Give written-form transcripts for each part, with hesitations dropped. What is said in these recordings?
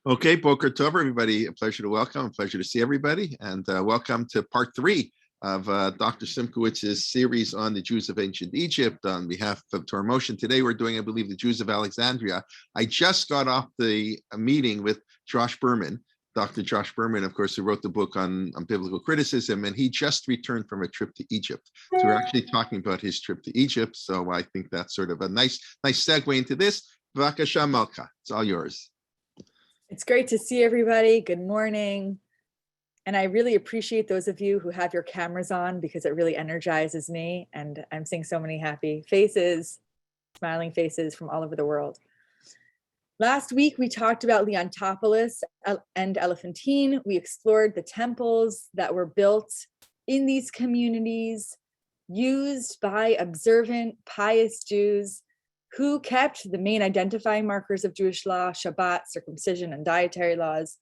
Okay, Boker Tov, everybody. A pleasure to welcome, a pleasure to see everybody, and welcome to part 3 of Dr. Simkovich's series on the Jews of ancient Egypt. On behalf of Torah Motion, today we're doing, I believe, the Jews of Alexandria. I just got off the meeting with Josh Berman, Dr. Josh Berman, of course, who wrote the book on biblical criticism, and he just returned from a trip to Egypt. So we're actually talking about his trip to Egypt. So I think that's sort of a nice segue into this. Vakasha Malka, it's all yours. It's great to see everybody. Good morning. And I really appreciate those of you who have your cameras on because it really energizes me. And I'm seeing so many happy faces, smiling faces from all over the world. Last week, we talked about Leontopolis and Elephantine. We explored the temples that were built in these communities, used by observant, pious Jews who kept the main identifying markers of Jewish law, Shabbat, circumcision, and dietary laws.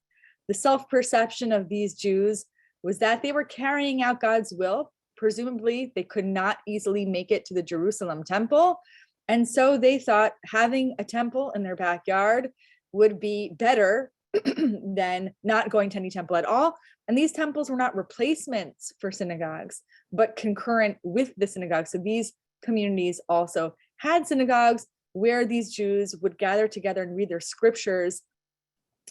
The self-perception of these Jews was that they were carrying out God's will. Presumably, they could not easily make it to the Jerusalem temple. And so they thought having a temple in their backyard would be better than not going to any temple at all. And these temples were not replacements for synagogues, but concurrent with the synagogue. So these communities also had synagogues where these Jews would gather together and read their scriptures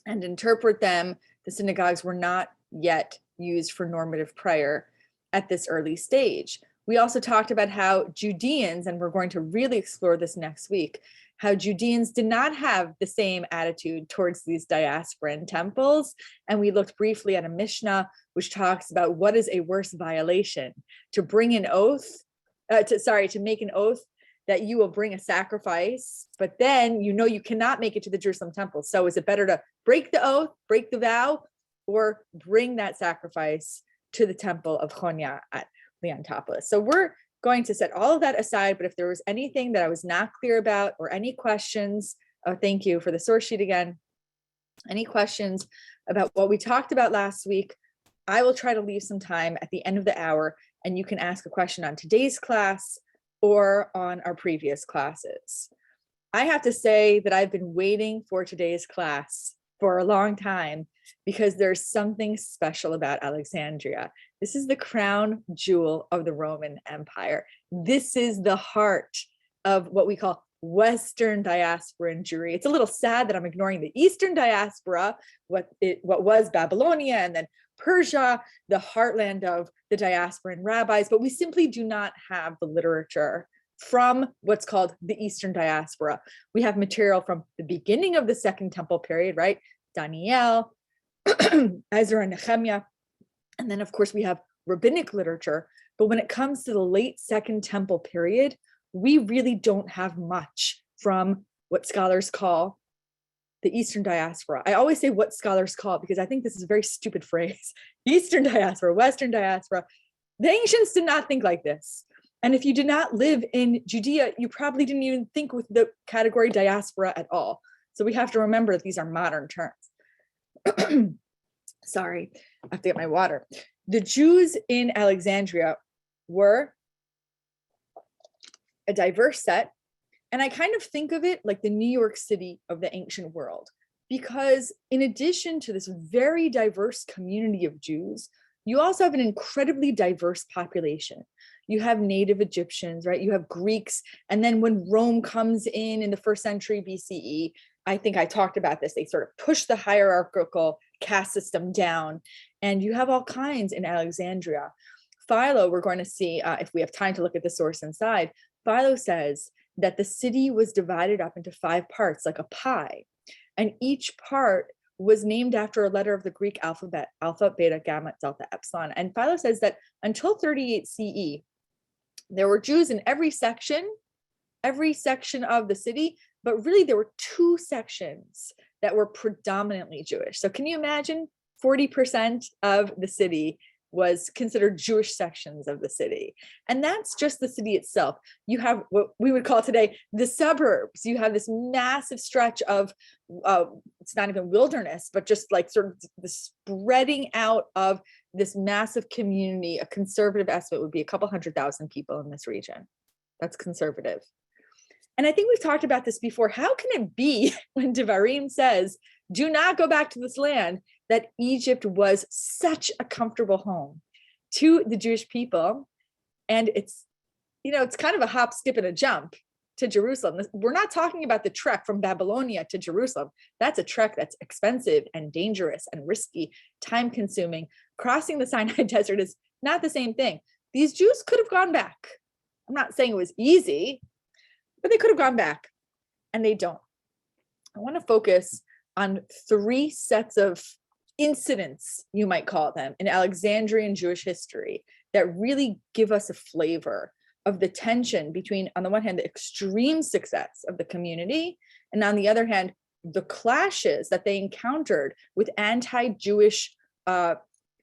and interpret them. The synagogues were not yet used for normative prayer at this early stage. We also talked about how Judeans, and we're going to really explore this next week, how Judeans did not have the same attitude towards these diasporan temples. And we looked briefly at a Mishnah, which talks about what is a worse violation, to bring an oath, to make an oath that you will bring a sacrifice, but then you know you cannot make it to the Jerusalem temple. So is it better to break the oath, break the vow, or bring that sacrifice to the temple of Chonia at Leontopolis? So we're going to set all of that aside, but if there was anything that I was not clear about or any questions, thank you for the source sheet again, any questions about what we talked about last week, I will try to leave some time at the end of the hour and you can ask a question on today's class or on our previous classes. I have to say that I've been waiting for today's class for a long time because there's something special about Alexandria. This is the crown jewel of the Roman Empire. This is the heart of what we call Western diaspora in Jewry. It's a little sad that I'm ignoring the Eastern diaspora, what was Babylonia and then Persia, the heartland of the diasporan rabbis, but we simply do not have the literature from what's called the Eastern diaspora. We have material from the beginning of the Second Temple period, right? Daniel, Ezra, and Nehemiah. And then, of course, we have rabbinic literature. But when it comes to the late Second Temple period, we really don't have much from what scholars call the Eastern diaspora. I always say what scholars call because I think this is a very stupid phrase. Eastern diaspora, Western diaspora. The ancients did not think like this. And if you did not live in Judea, you probably didn't even think with the category diaspora at all. So we have to remember that these are modern terms. Sorry, I have to get my water. The Jews in Alexandria were a diverse set. And I kind of think of it like the New York City of the ancient world, because in addition to this very diverse community of Jews, you also have an incredibly diverse population. You have native Egyptians, right? You have Greeks. And then when Rome comes in the first century BCE, I think I talked about this, they sort of push the hierarchical caste system down. And you have all kinds in Alexandria. Philo, we're going to see if we have time to look at the source inside, Philo says that the city was divided up into 5 parts, like a pie. And each part was named after a letter of the Greek alphabet, alpha, beta, gamma, delta, epsilon. And Philo says that until 38 CE, there were Jews in every section of the city, but really there were 2 sections that were predominantly Jewish. So can you imagine 40% of the city was considered Jewish sections of the city. And that's just the city itself. You have what we would call today the suburbs. You have this massive stretch of, it's not even wilderness, but just like sort of the spreading out of this massive community. A conservative estimate would be a couple 100,000 people in this region. That's conservative. And I think we've talked about this before. How can it be when Devarim says do not go back to this land, that Egypt was such a comfortable home to the Jewish people. And it's kind of a hop, skip, and a jump to Jerusalem. We're not talking about the trek from Babylonia to Jerusalem. That's a trek that's expensive and dangerous and risky, time consuming. Crossing the Sinai Desert is not the same thing. These Jews could have gone back. I'm not saying it was easy, but they could have gone back, and they don't. I want to focus on 3 sets of incidents, you might call them, in Alexandrian Jewish history that really give us a flavor of the tension between, on the one hand, the extreme success of the community, and on the other hand, the clashes that they encountered with anti-Jewish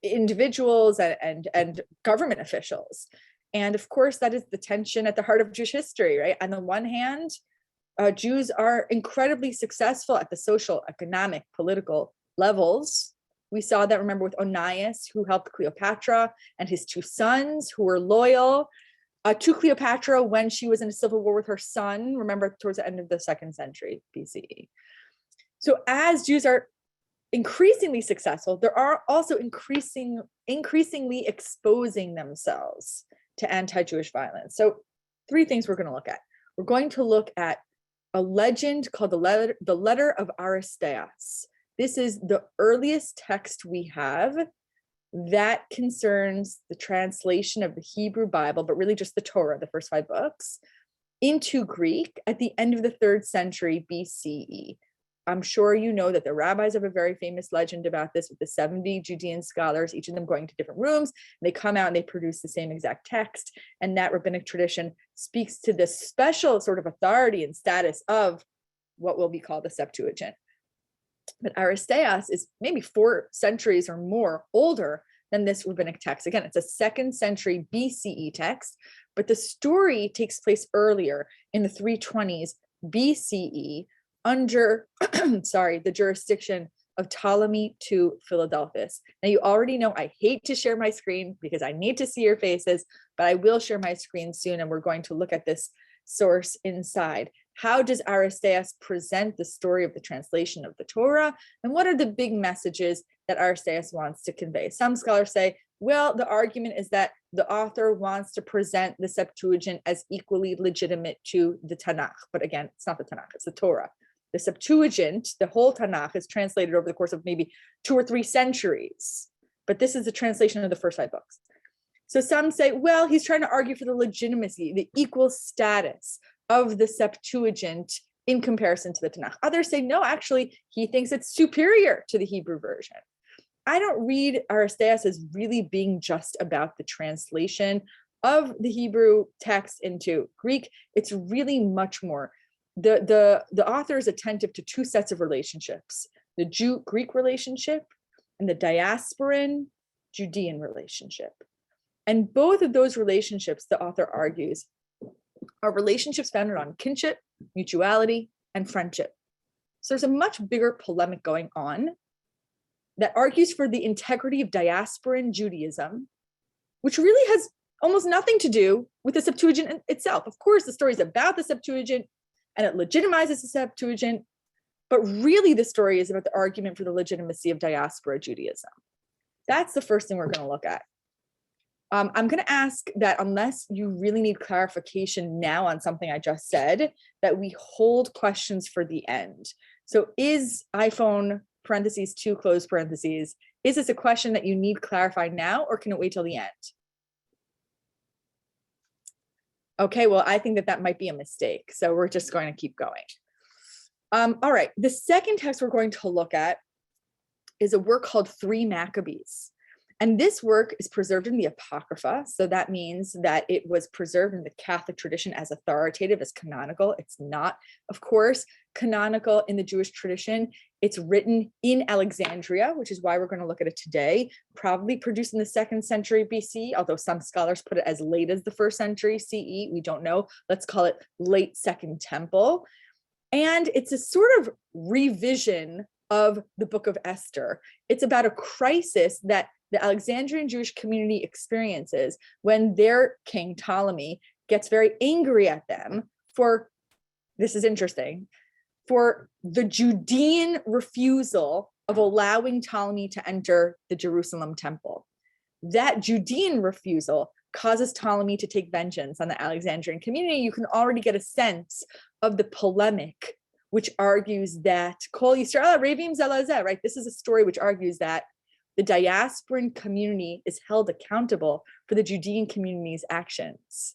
individuals and government officials. And of course, that is the tension at the heart of Jewish history, right? On the one hand, Jews are incredibly successful at the social, economic, political levels. We saw that, remember, with Onias, who helped Cleopatra, and his 2 sons who were loyal to Cleopatra when she was in a civil war with her son, remember, towards the end of the 2nd century BCE. So as Jews are increasingly successful, there are also increasingly exposing themselves to anti-Jewish violence. So 3 things we're going to look at. We're going to look at a legend called the Letter of Aristeas. This is the earliest text we have that concerns the translation of the Hebrew Bible, but really just the Torah, the first 5 books, into Greek at the end of the 3rd century BCE. I'm sure you know that the rabbis have a very famous legend about this, with the 70 Judean scholars, each of them going to different rooms, and they come out and they produce the same exact text. And that rabbinic tradition speaks to the special sort of authority and status of what will be called the Septuagint. But Aristeas is maybe 4 centuries or more older than this rabbinic text. Again, it's a 2nd century BCE text, but the story takes place earlier in the 320s BCE under, the jurisdiction of Ptolemy II Philadelphus. Now, you already know I hate to share my screen because I need to see your faces, but I will share my screen soon, and we're going to look at this source inside. How does Aristeas present the story of the translation of the Torah? And what are the big messages that Aristeas wants to convey? Some scholars say, well, the argument is that the author wants to present the Septuagint as equally legitimate to the Tanakh. But again, it's not the Tanakh, it's the Torah. The Septuagint, the whole Tanakh, is translated over the course of maybe 2 or 3 centuries. But this is a translation of the first 5 books. So some say, well, he's trying to argue for the legitimacy, the equal status of the Septuagint in comparison to the Tanakh. Others say, no, actually, he thinks it's superior to the Hebrew version. I don't read Aristeas as really being just about the translation of the Hebrew text into Greek. It's really much more. The author is attentive to 2 sets of relationships, the Jew-Greek relationship and the diasporan Judean relationship. And both of those relationships, the author argues, are relationships founded on kinship, mutuality, and friendship. So there's a much bigger polemic going on that argues for the integrity of diasporan Judaism, which really has almost nothing to do with the Septuagint itself. Of course, the story is about the Septuagint and it legitimizes the Septuagint, but really the story is about the argument for the legitimacy of diaspora Judaism. That's the first thing we're going to look at. I'm going to ask that unless you really need clarification now on something I just said, that we hold questions for the end. So is iPhone parentheses 2 close parentheses, is this a question that you need clarified now, or can it wait till the end? Okay, well, I think that might be a mistake. So we're just going to keep going. All right, the second text we're going to look at is a work called 3 Maccabees. And this work is preserved in the Apocrypha. So that means that it was preserved in the Catholic tradition as authoritative, as canonical. It's not, of course, canonical in the Jewish tradition. It's written in Alexandria, which is why we're going to look at it today, probably produced in the 2nd century BC, although some scholars put it as late as the 1st century CE. We don't know. Let's call it late Second Temple. And it's a sort of revision of the Book of Esther. It's about a crisis that the Alexandrian Jewish community experiences when their king Ptolemy gets very angry at them for, this is interesting, for the Judean refusal of allowing Ptolemy to enter the Jerusalem temple. That Judean refusal causes Ptolemy to take vengeance on the Alexandrian community. You can already get a sense of the polemic, which argues that Kol Yisrael Revim Zelazeh, right? This is a story which argues that the diasporan community is held accountable for the Judean community's actions.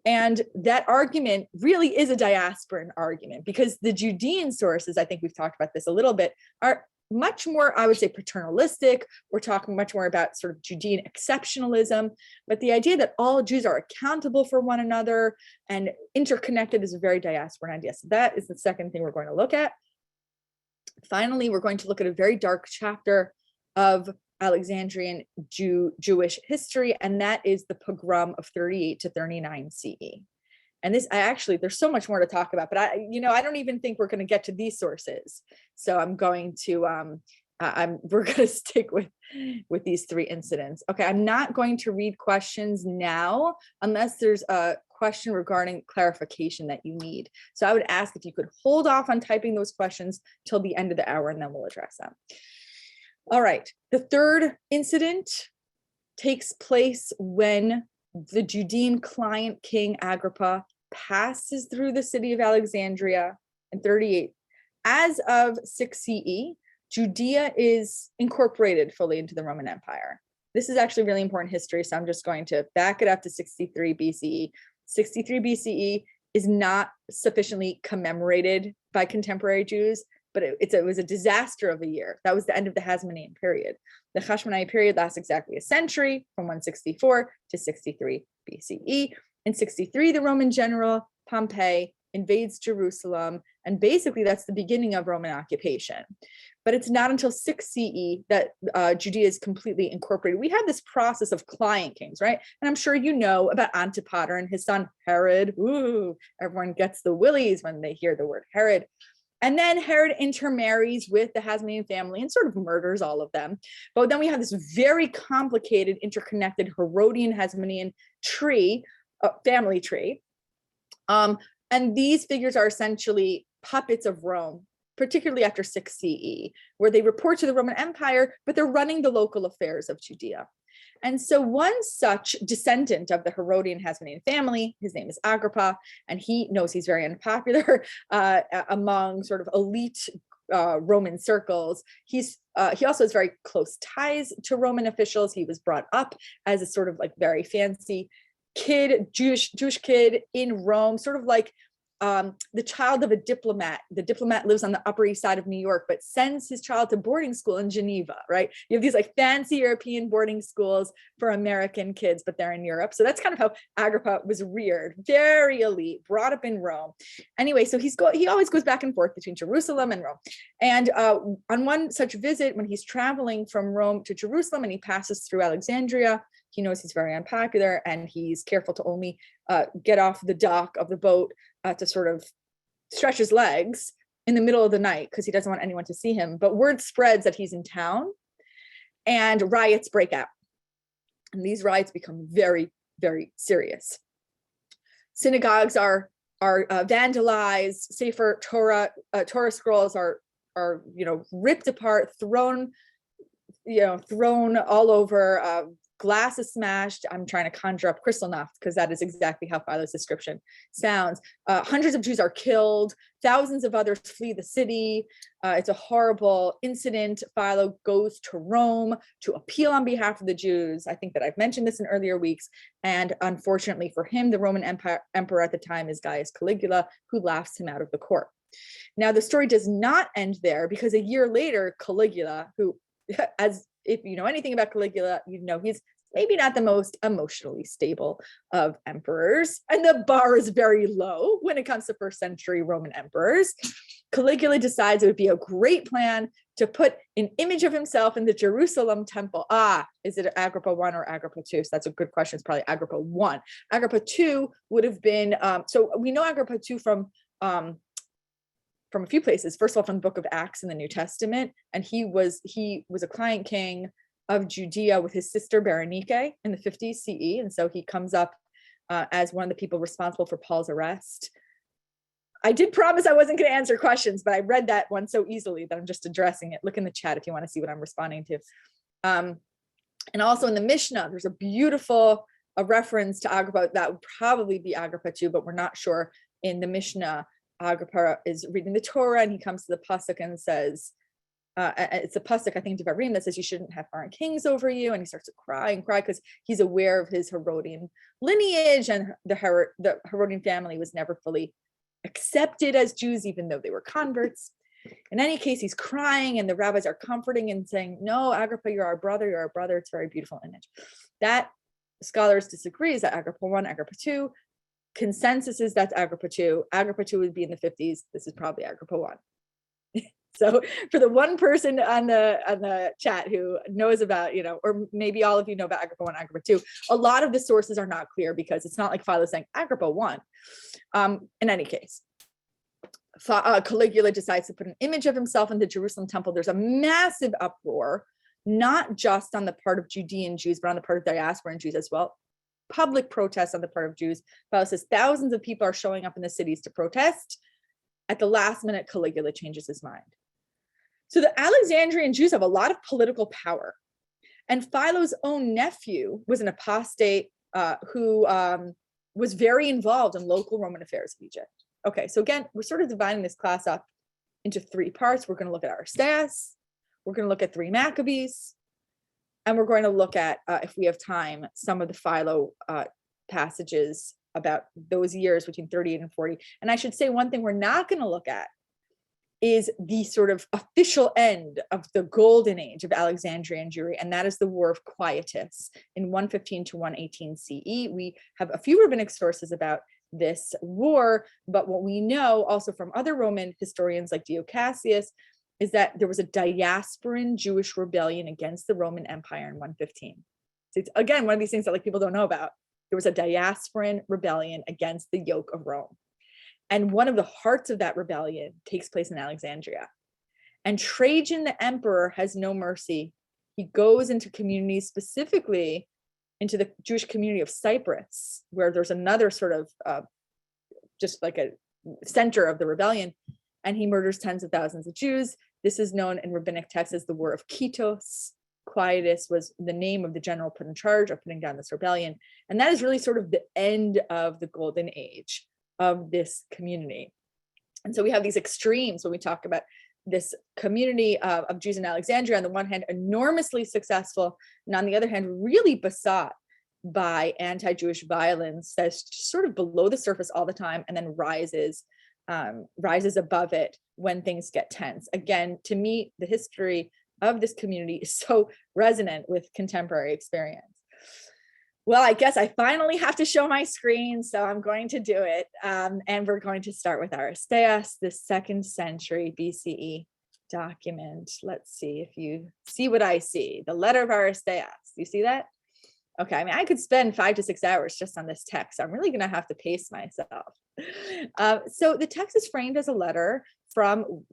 And that argument really is a diasporan argument, because the Judean sources, I think we've talked about this a little bit, are much more, I would say, paternalistic. We're talking much more about sort of Judean exceptionalism, but the idea that all Jews are accountable for one another and interconnected is a very diasporan idea. So that is the second thing we're going to look at. Finally, we're going to look at a very dark chapter of Alexandrian Jewish history, and that is the pogrom of 38 to 39 CE. And this, there's so much more to talk about, but I don't even think we're going to get to these sources. So I'm going to, we're going to stick with these three incidents. Okay, I'm not going to read questions now unless there's a question regarding clarification that you need. So I would ask if you could hold off on typing those questions till the end of the hour, and then we'll address them. All right, the third incident takes place when the Judean client king Agrippa passes through the city of Alexandria in 38. As of 6 CE, Judea is incorporated fully into the Roman Empire. This is actually really important history, so I'm just going to back it up to 63 BCE. 63 BCE is not sufficiently commemorated by contemporary Jews, but it was a disaster of a year. That was the end of the Hasmonean period. The Hashmonaean period lasts exactly a century, from 164 to 63 BCE. In 63, the Roman general Pompey invades Jerusalem, and basically that's the beginning of Roman occupation. But it's not until 6 CE that Judea is completely incorporated. We have this process of client kings, right? And I'm sure you know about Antipater and his son Herod. Ooh, everyone gets the willies when they hear the word Herod. And then Herod intermarries with the Hasmonean family and sort of murders all of them. But then we have this very complicated, interconnected Herodian Hasmonean tree, family tree. And these figures are essentially puppets of Rome, particularly after 6 CE, where they report to the Roman Empire, but they're running the local affairs of Judea. And so one such descendant of the Herodian Hasmonean family, his name is Agrippa, and he knows he's very unpopular among sort of elite Roman circles. He also has very close ties to Roman officials. He was brought up as a sort of like very fancy kid, Jewish kid in Rome, sort of like the child of a diplomat. The diplomat lives on the Upper East Side of New York, but sends his child to boarding school in Geneva, right? You have these like fancy European boarding schools for American kids, but they're in Europe. So that's kind of how Agrippa was reared, very elite, brought up in Rome. Anyway, so he always goes back and forth between Jerusalem and Rome. And on one such visit, when he's traveling from Rome to Jerusalem and he passes through Alexandria, he knows he's very unpopular, and he's careful to only get off the dock of the boat to sort of stretch his legs in the middle of the night because he doesn't want anyone to see him. But word spreads that he's in town, and riots break out. And these riots become very, very serious. Synagogues are vandalized. Sefer Torah scrolls are ripped apart, thrown all over. Glass is smashed. I'm trying to conjure up Kristallnacht because that is exactly how Philo's description sounds. Hundreds of Jews are killed. Thousands of others flee the city. It's a horrible incident. Philo goes to Rome to appeal on behalf of the Jews. I think that I've mentioned this in earlier weeks. And unfortunately for him, the Roman emperor at the time is Gaius Caligula, who laughs him out of the court. Now, the story does not end there, because a year later, Caligula, who, as if you know anything about Caligula, you know he's maybe not the most emotionally stable of emperors, and the bar is very low when it comes to first century Roman emperors. Caligula decides it would be a great plan to put an image of himself in the Jerusalem temple. Is it Agrippa 1 or Agrippa 2? So that's a good question. It's probably Agrippa 1. Agrippa 2 would have been, so we know Agrippa 2 from a few places. First of all, from the book of Acts in the New Testament. And he was a client king of Judea with his sister Berenike in the 50s CE. And so he comes up as one of the people responsible for Paul's arrest. I did promise I wasn't going to answer questions, but I read that one so easily that I'm just addressing it. Look in the chat if you want to see what I'm responding to. And also in the Mishnah, there's a beautiful reference to Agrippa. That would probably be Agrippa too, but we're not sure. In the Mishnah, Agrippa is reading the Torah and he comes to the pasuk and says, it's a pasuk, I think, Devarim, that says you shouldn't have foreign kings over you. And he starts to cry because he's aware of his Herodian lineage, and the Herodian family was never fully accepted as Jews, even though they were converts. In any case, he's crying and the rabbis are comforting and saying, no, Agrippa, you're our brother. It's a very beautiful image. That scholars disagree. Is that Agrippa 1, Agrippa 2? Consensus is that's Agrippa 2. Agrippa 2 would be in the 50s. This is probably Agrippa 1. So for the one person on the chat who knows about, or maybe all of you know about Agrippa 1, Agrippa 2, a lot of the sources are not clear because it's not like Philo saying Agrippa 1. In any case, Caligula decides to put an image of himself in the Jerusalem temple. There's a massive uproar, not just on the part of Judean Jews, but on the part of diasporan Jews as well. Public protests on the part of Jews. Philo says thousands of people are showing up in the cities to protest. At the last minute, Caligula changes his mind. So the Alexandrian Jews have a lot of political power. And Philo's own nephew was an apostate who was very involved in local Roman affairs of Egypt. Okay, so again, we're sort of dividing this class up into 3 parts. We're going to look at Aristeas, we're going to look at 3 Maccabees, and we're going to look at, if we have time, some of the Philo passages about those years between 38 and 40. And I should say one thing we're not going to look at is the sort of official end of the golden age of Alexandrian Jewry, and that is the War of Quietus in 115 to 118 CE. We have a few rabbinic sources about this war, but what we know also from other Roman historians like Dio Cassius is that there was a diasporan Jewish rebellion against the Roman Empire in 115. So it's, again, one of these things that people don't know about. There was a diasporan rebellion against the yoke of Rome. And one of the hearts of that rebellion takes place in Alexandria. And Trajan, the emperor, has no mercy. He goes into communities, specifically into the Jewish community of Cyprus, where there's another sort of just like a center of the rebellion, and he murders tens of thousands of Jews. This is known in rabbinic texts as the War of Quietus. Quietus was the name of the general put in charge of putting down this rebellion. And that is really sort of the end of the golden age of this community. And so we have these extremes when we talk about this community of Jews in Alexandria, on the one hand, enormously successful, and on the other hand, really besought by anti-Jewish violence that's sort of below the surface all the time and then rises above it when things get tense. Again, to me, the history of this community is so resonant with contemporary experience. Well, I guess I finally have to show my screen, so I'm going to do it. And we're going to start with Aristeas, the 2nd century BCE document. Let's see if you see what I see. The Letter of Aristeas. You see that? Okay, I mean, I could spend 5 to 6 hours just on this text. I'm really going to have to pace myself. So the text is framed as a letter from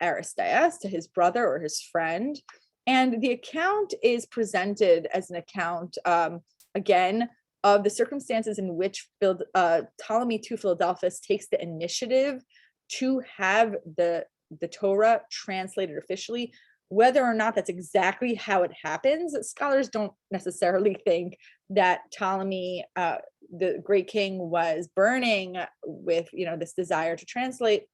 Aristeas to his brother or his friend. And the account is presented as an account, again, of the circumstances in which Ptolemy II Philadelphus takes the initiative to have the Torah translated officially. Whether or not that's exactly how it happens, scholars don't necessarily think that Ptolemy, the great king, was burning with this desire to translate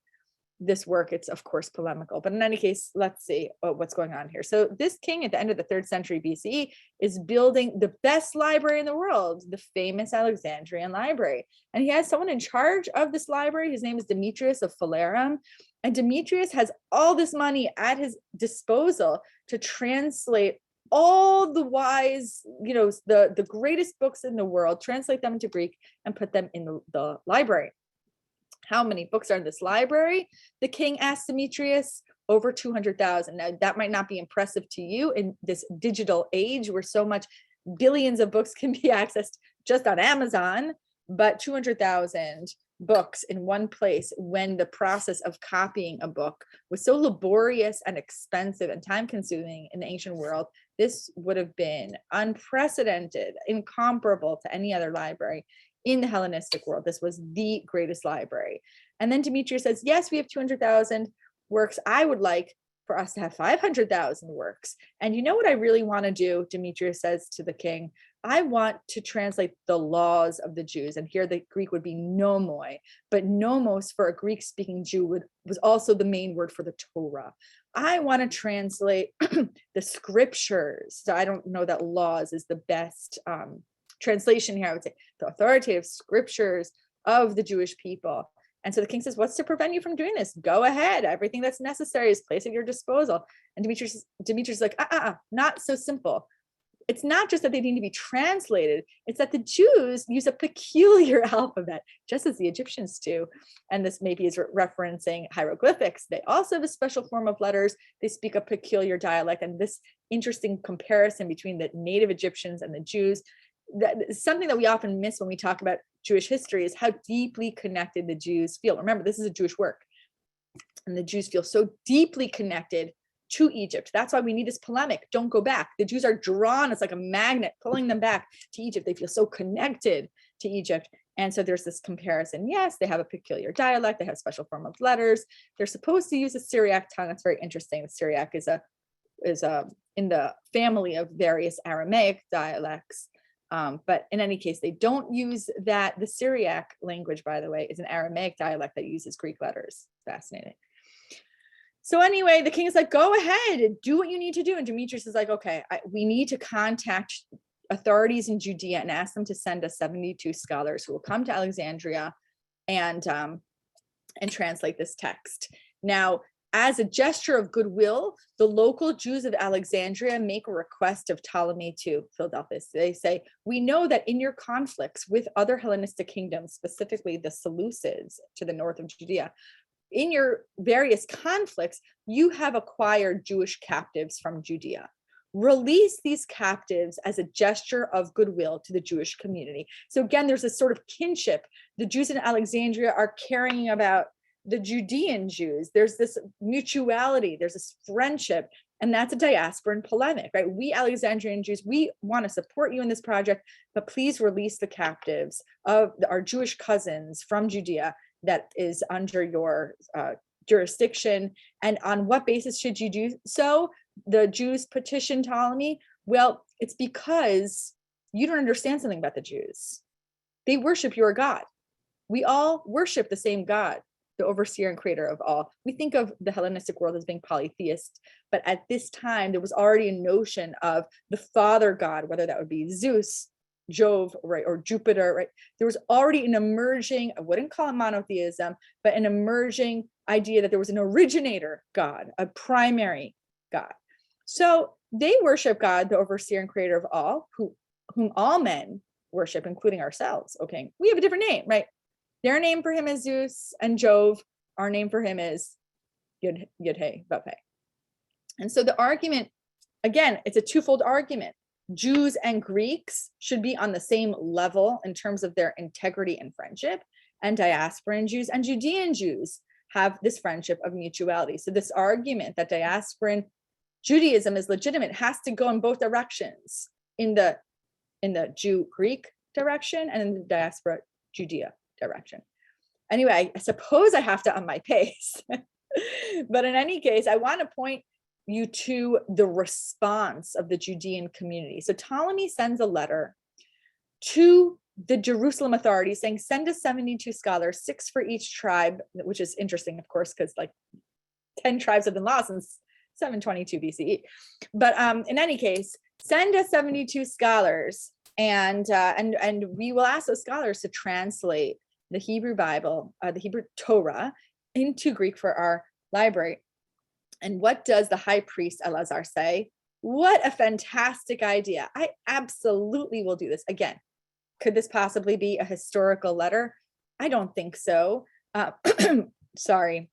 this work. It's of course polemical, but in any case, let's see what's going on here. So this king at the end of the 3rd century BCE is building the best library in the world, the famous Alexandrian library. And he has someone in charge of this library. His name is Demetrius of Phalerum. And Demetrius has all this money at his disposal to translate all the wise, the greatest books in the world, translate them into Greek and put them in the library. How many books are in this library? The king asked Demetrius. Over 200,000. Now, that might not be impressive to you in this digital age where so much billions of books can be accessed just on Amazon, but 200,000 books in one place when the process of copying a book was so laborious and expensive and time-consuming in the ancient world. This would have been unprecedented, incomparable to any other library in the Hellenistic world. This was the greatest library. And then Demetrius says, yes, we have 200,000 works. I would like for us to have 500,000 works. And you know what I really want to do? Demetrius says to the king, I want to translate the laws of the Jews. And here the Greek would be nomoi, but nomos for a Greek speaking Jew was also the main word for the Torah. I want to translate the scriptures. So I don't know that laws is the best translation here. I would say the authoritative scriptures of the Jewish people. And so the king says, what's to prevent you from doing this? Go ahead. Everything that's necessary is placed at your disposal. And Demetrius is like, not so simple. It's not just that they need to be translated. It's that the Jews use a peculiar alphabet, just as the Egyptians do. And this maybe is referencing hieroglyphics. They also have a special form of letters. They speak a peculiar dialect. And this interesting comparison between the native Egyptians and the Jews, that is something that we often miss when we talk about Jewish history, is how deeply connected the Jews feel. Remember, this is a Jewish work, and the Jews feel so deeply connected to Egypt. That's why we need this polemic. Don't go back. The Jews are drawn. It's like a magnet pulling them back to Egypt. They feel so connected to Egypt. And so there's this comparison. Yes, they have a peculiar dialect. They have a special form of letters. They're supposed to use a Syriac tongue. That's very interesting. The Syriac is in the family of various Aramaic dialects. But in any case, they don't use that. The Syriac language, by the way, is an Aramaic dialect that uses Greek letters. Fascinating. So anyway, the king is like, go ahead and do what you need to do. And Demetrius is like, okay, we need to contact authorities in Judea and ask them to send us 72 scholars who will come to Alexandria and translate this text. Now, as a gesture of goodwill, the local Jews of Alexandria make a request of Ptolemy to Philadelphia. They say, we know that in your conflicts with other Hellenistic kingdoms, specifically the Seleucids to the north of Judea, in your various conflicts, you have acquired Jewish captives from Judea. Release these captives as a gesture of goodwill to the Jewish community. So again, there's this sort of kinship. The Jews in Alexandria are caring about the Judean Jews. There's this mutuality, there's this friendship, and that's a diasporan polemic, right? We Alexandrian Jews, we want to support you in this project, but please release the captives of our Jewish cousins from Judea that is under your jurisdiction. And on what basis should you do so? The Jews petitioned Ptolemy. Well, it's because you don't understand something about the Jews. They worship your God. We all worship the same God, the overseer and creator of all. We think of the Hellenistic world as being polytheist, but at this time, there was already a notion of the father God, whether that would be Zeus, Jove, right, or Jupiter, right? There was already an emerging, I wouldn't call it monotheism, but an emerging idea that there was an originator God, a primary God. So they worship God, the overseer and creator of all, whom all men worship, including ourselves. Okay, we have a different name, right? Their name for him is Zeus and Jove. Our name for him is Yud-Heh, Vav-Heh. And so the argument, again, it's a twofold argument. Jews and Greeks should be on the same level in terms of their integrity and friendship, and diasporan Jews and Judean Jews have this friendship of mutuality. So this argument that diasporan Judaism is legitimate has to go in both directions, in the Jew-Greek direction and in the diaspora Judea direction. Anyway, I suppose I have to on my pace. But in any case, I want to point you to the response of the Judean community. So Ptolemy sends a letter to the Jerusalem authorities saying, send us 72 scholars, 6 for each tribe, which is interesting, of course, because like 10 tribes have been lost since 722 BCE. But in any case, send us 72 scholars, and we will ask those scholars to translate the Hebrew Bible, the Hebrew Torah, into Greek for our library. And what does the high priest Elazar say? What a fantastic idea. I absolutely will do this. Again, could this possibly be a historical letter? I don't think so. Sorry,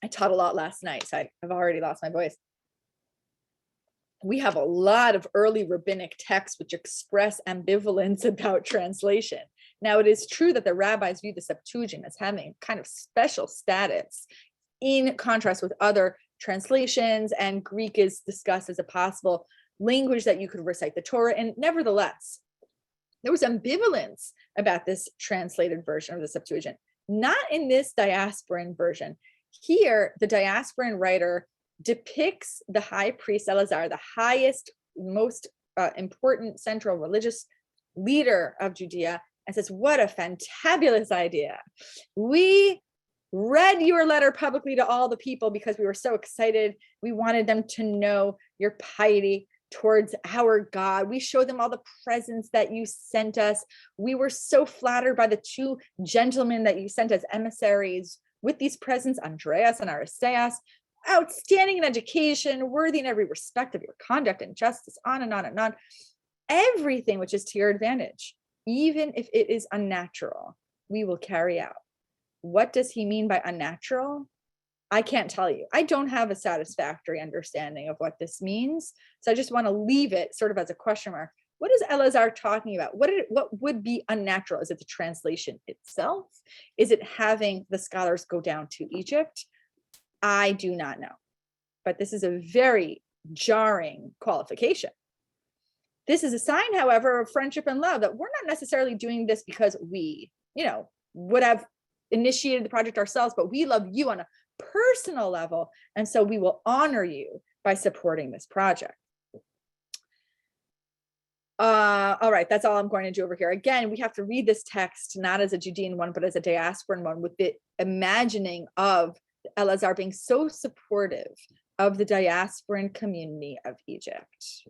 I taught a lot last night, so I've already lost my voice. We have a lot of early rabbinic texts which express ambivalence about translation. Now, it is true that the rabbis view the Septuagint as having kind of special status in contrast with other translations, and Greek is discussed as a possible language that you could recite the Torah in. Nevertheless, there was ambivalence about this translated version of the Septuagint. not in this diasporan version. Here, the diasporan writer depicts the high priest Eleazar, the highest, most important central religious leader of Judea, and says, what a fantabulous idea. We read your letter publicly to all the people because we were so excited. We wanted them to know your piety towards our God. We showed them all the presents that you sent us. We were so flattered by the two gentlemen that you sent as emissaries with these presents, Andreas and Aristeas, outstanding in education, worthy in every respect of your conduct and justice, on and on and on. Everything which is to your advantage, even if it is unnatural, we will carry out. What does he mean by unnatural? I can't tell you. I don't have a satisfactory understanding of what this means. So I just want to leave it sort of as a question mark. What is Eleazar talking about? What would be unnatural? Is it the translation itself? Is it having the scholars go down to Egypt? I do not know. But this is a very jarring qualification. This is a sign, however, of friendship and love, that we're not necessarily doing this because we, would have initiated the project ourselves, but we love you on a personal level. And so we will honor you by supporting this project. All right, that's all I'm going to do over here. Again, we have to read this text not as a Judean one, but as a diasporan one, with the imagining of Eleazar being so supportive of the diasporan community of Egypt.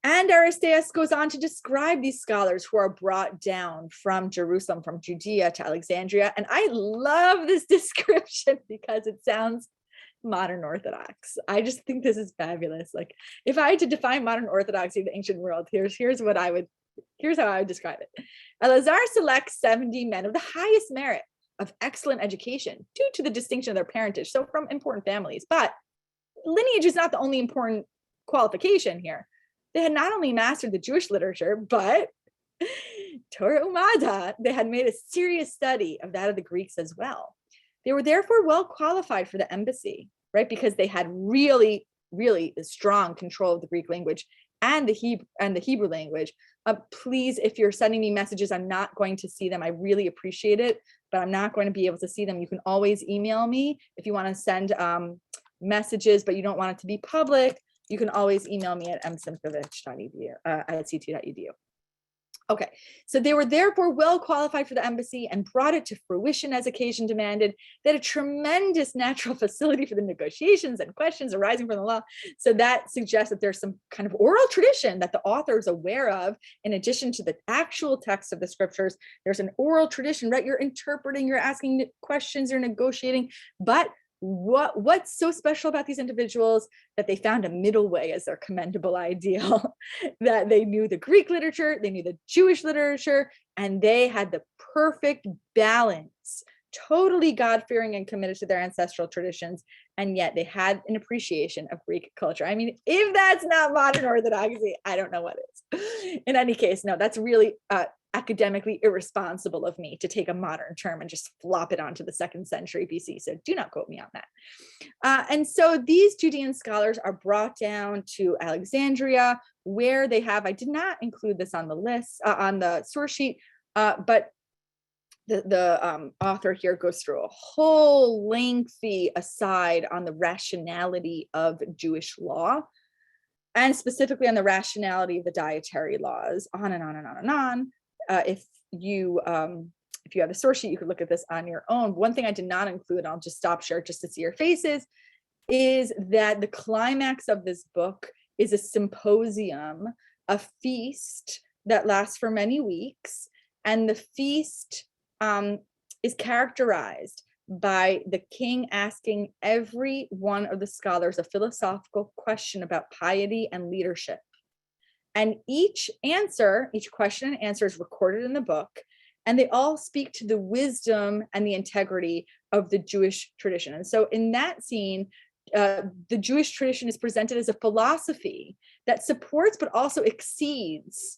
And Aristeas goes on to describe these scholars who are brought down from Jerusalem, from Judea to Alexandria. And I love this description because it sounds modern Orthodox. I just think this is fabulous. Like, if I had to define modern Orthodoxy in the ancient world, here's how I would describe it. Eleazar selects 70 men of the highest merit, of excellent education, due to the distinction of their parentage, so from important families. But lineage is not the only important qualification here. They had not only mastered the Jewish literature, but Torah Umada, they had made a serious study of that of the Greeks as well. They were therefore well qualified for the embassy, right? Because they had really, really strong control of the Greek language and the Hebrew language. Please, if you're sending me messages, I'm not going to see them. I really appreciate it, but I'm not going to be able to see them. You can always email me if you want to send messages, but you don't want it to be public. You can always email me at simkovich.edu, at ct.edu. Okay, so they were therefore well qualified for the embassy and brought it to fruition as occasion demanded. They had a tremendous natural facility for the negotiations and questions arising from the law. So that suggests that there's some kind of oral tradition that the author is aware of, in addition to the actual text of the scriptures. There's an oral tradition, right? You're interpreting, you're asking questions, you're negotiating, but what's so special about these individuals that they found a middle way as their commendable ideal, that they knew the Greek literature, they knew the Jewish literature, and they had the perfect balance, totally God-fearing and committed to their ancestral traditions, and yet they had an appreciation of Greek culture. I mean, if that's not modern Orthodoxy, I don't know what is. In any case, no, that's really academically irresponsible of me to take a modern term and just flop it onto the 2nd century BC. So do not quote me on that. And so these Judean scholars are brought down to Alexandria, where they have, I did not include this on the list, on the source sheet, but the author here goes through a whole lengthy aside on the rationality of Jewish law, and specifically on the rationality of the dietary laws, on and on and on and on. If you have the source sheet, you could look at this on your own. One thing I did not include, I'll just stop share just to see your faces, is that the climax of this book is a symposium, a feast that lasts for many weeks. And the feast is characterized by the king asking every one of the scholars a philosophical question about piety and leadership. And each question and answer is recorded in the book, and they all speak to the wisdom and the integrity of the Jewish tradition. And so in that scene, the Jewish tradition is presented as a philosophy that supports but also exceeds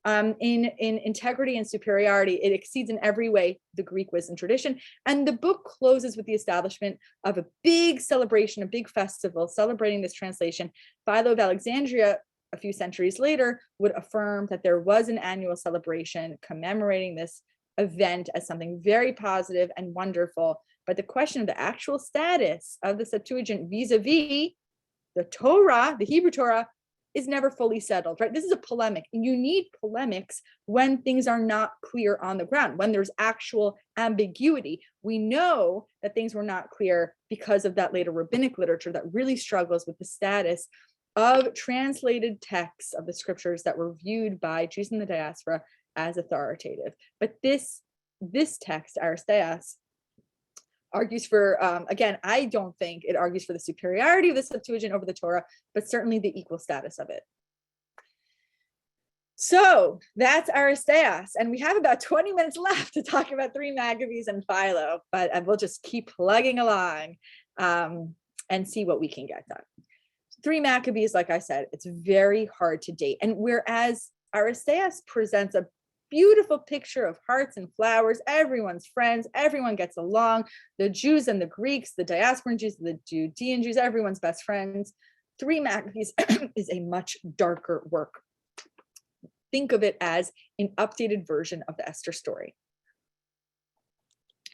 in integrity and superiority. It exceeds in every way the Greek wisdom tradition. And the book closes with the establishment of a big celebration, a big festival celebrating this translation. Philo of Alexandria, a few centuries later, would affirm that there was an annual celebration commemorating this event as something very positive and wonderful. But the question of the actual status of the Septuagint vis-a-vis the Torah, the Hebrew Torah, is never fully settled, right? This is a polemic. You need polemics when things are not clear on the ground, when there's actual ambiguity. We know that things were not clear because of that later rabbinic literature that really struggles with the status of translated texts of the scriptures that were viewed by Jews in the diaspora as authoritative. But this text, Aristeas, argues for, again, I don't think it argues for the superiority of the Septuagint over the Torah, but certainly the equal status of it. So that's Aristeas, and we have about 20 minutes left to talk about 3 Maccabees and Philo, but we'll just keep plugging along and see what we can get done. 3 Maccabees, like I said, it's very hard to date. And whereas Aristeas presents a beautiful picture of hearts and flowers, everyone's friends, everyone gets along, the Jews and the Greeks, the diasporan Jews, the Judean Jews, everyone's best friends. 3 Maccabees is a much darker work. Think of it as an updated version of the Esther story.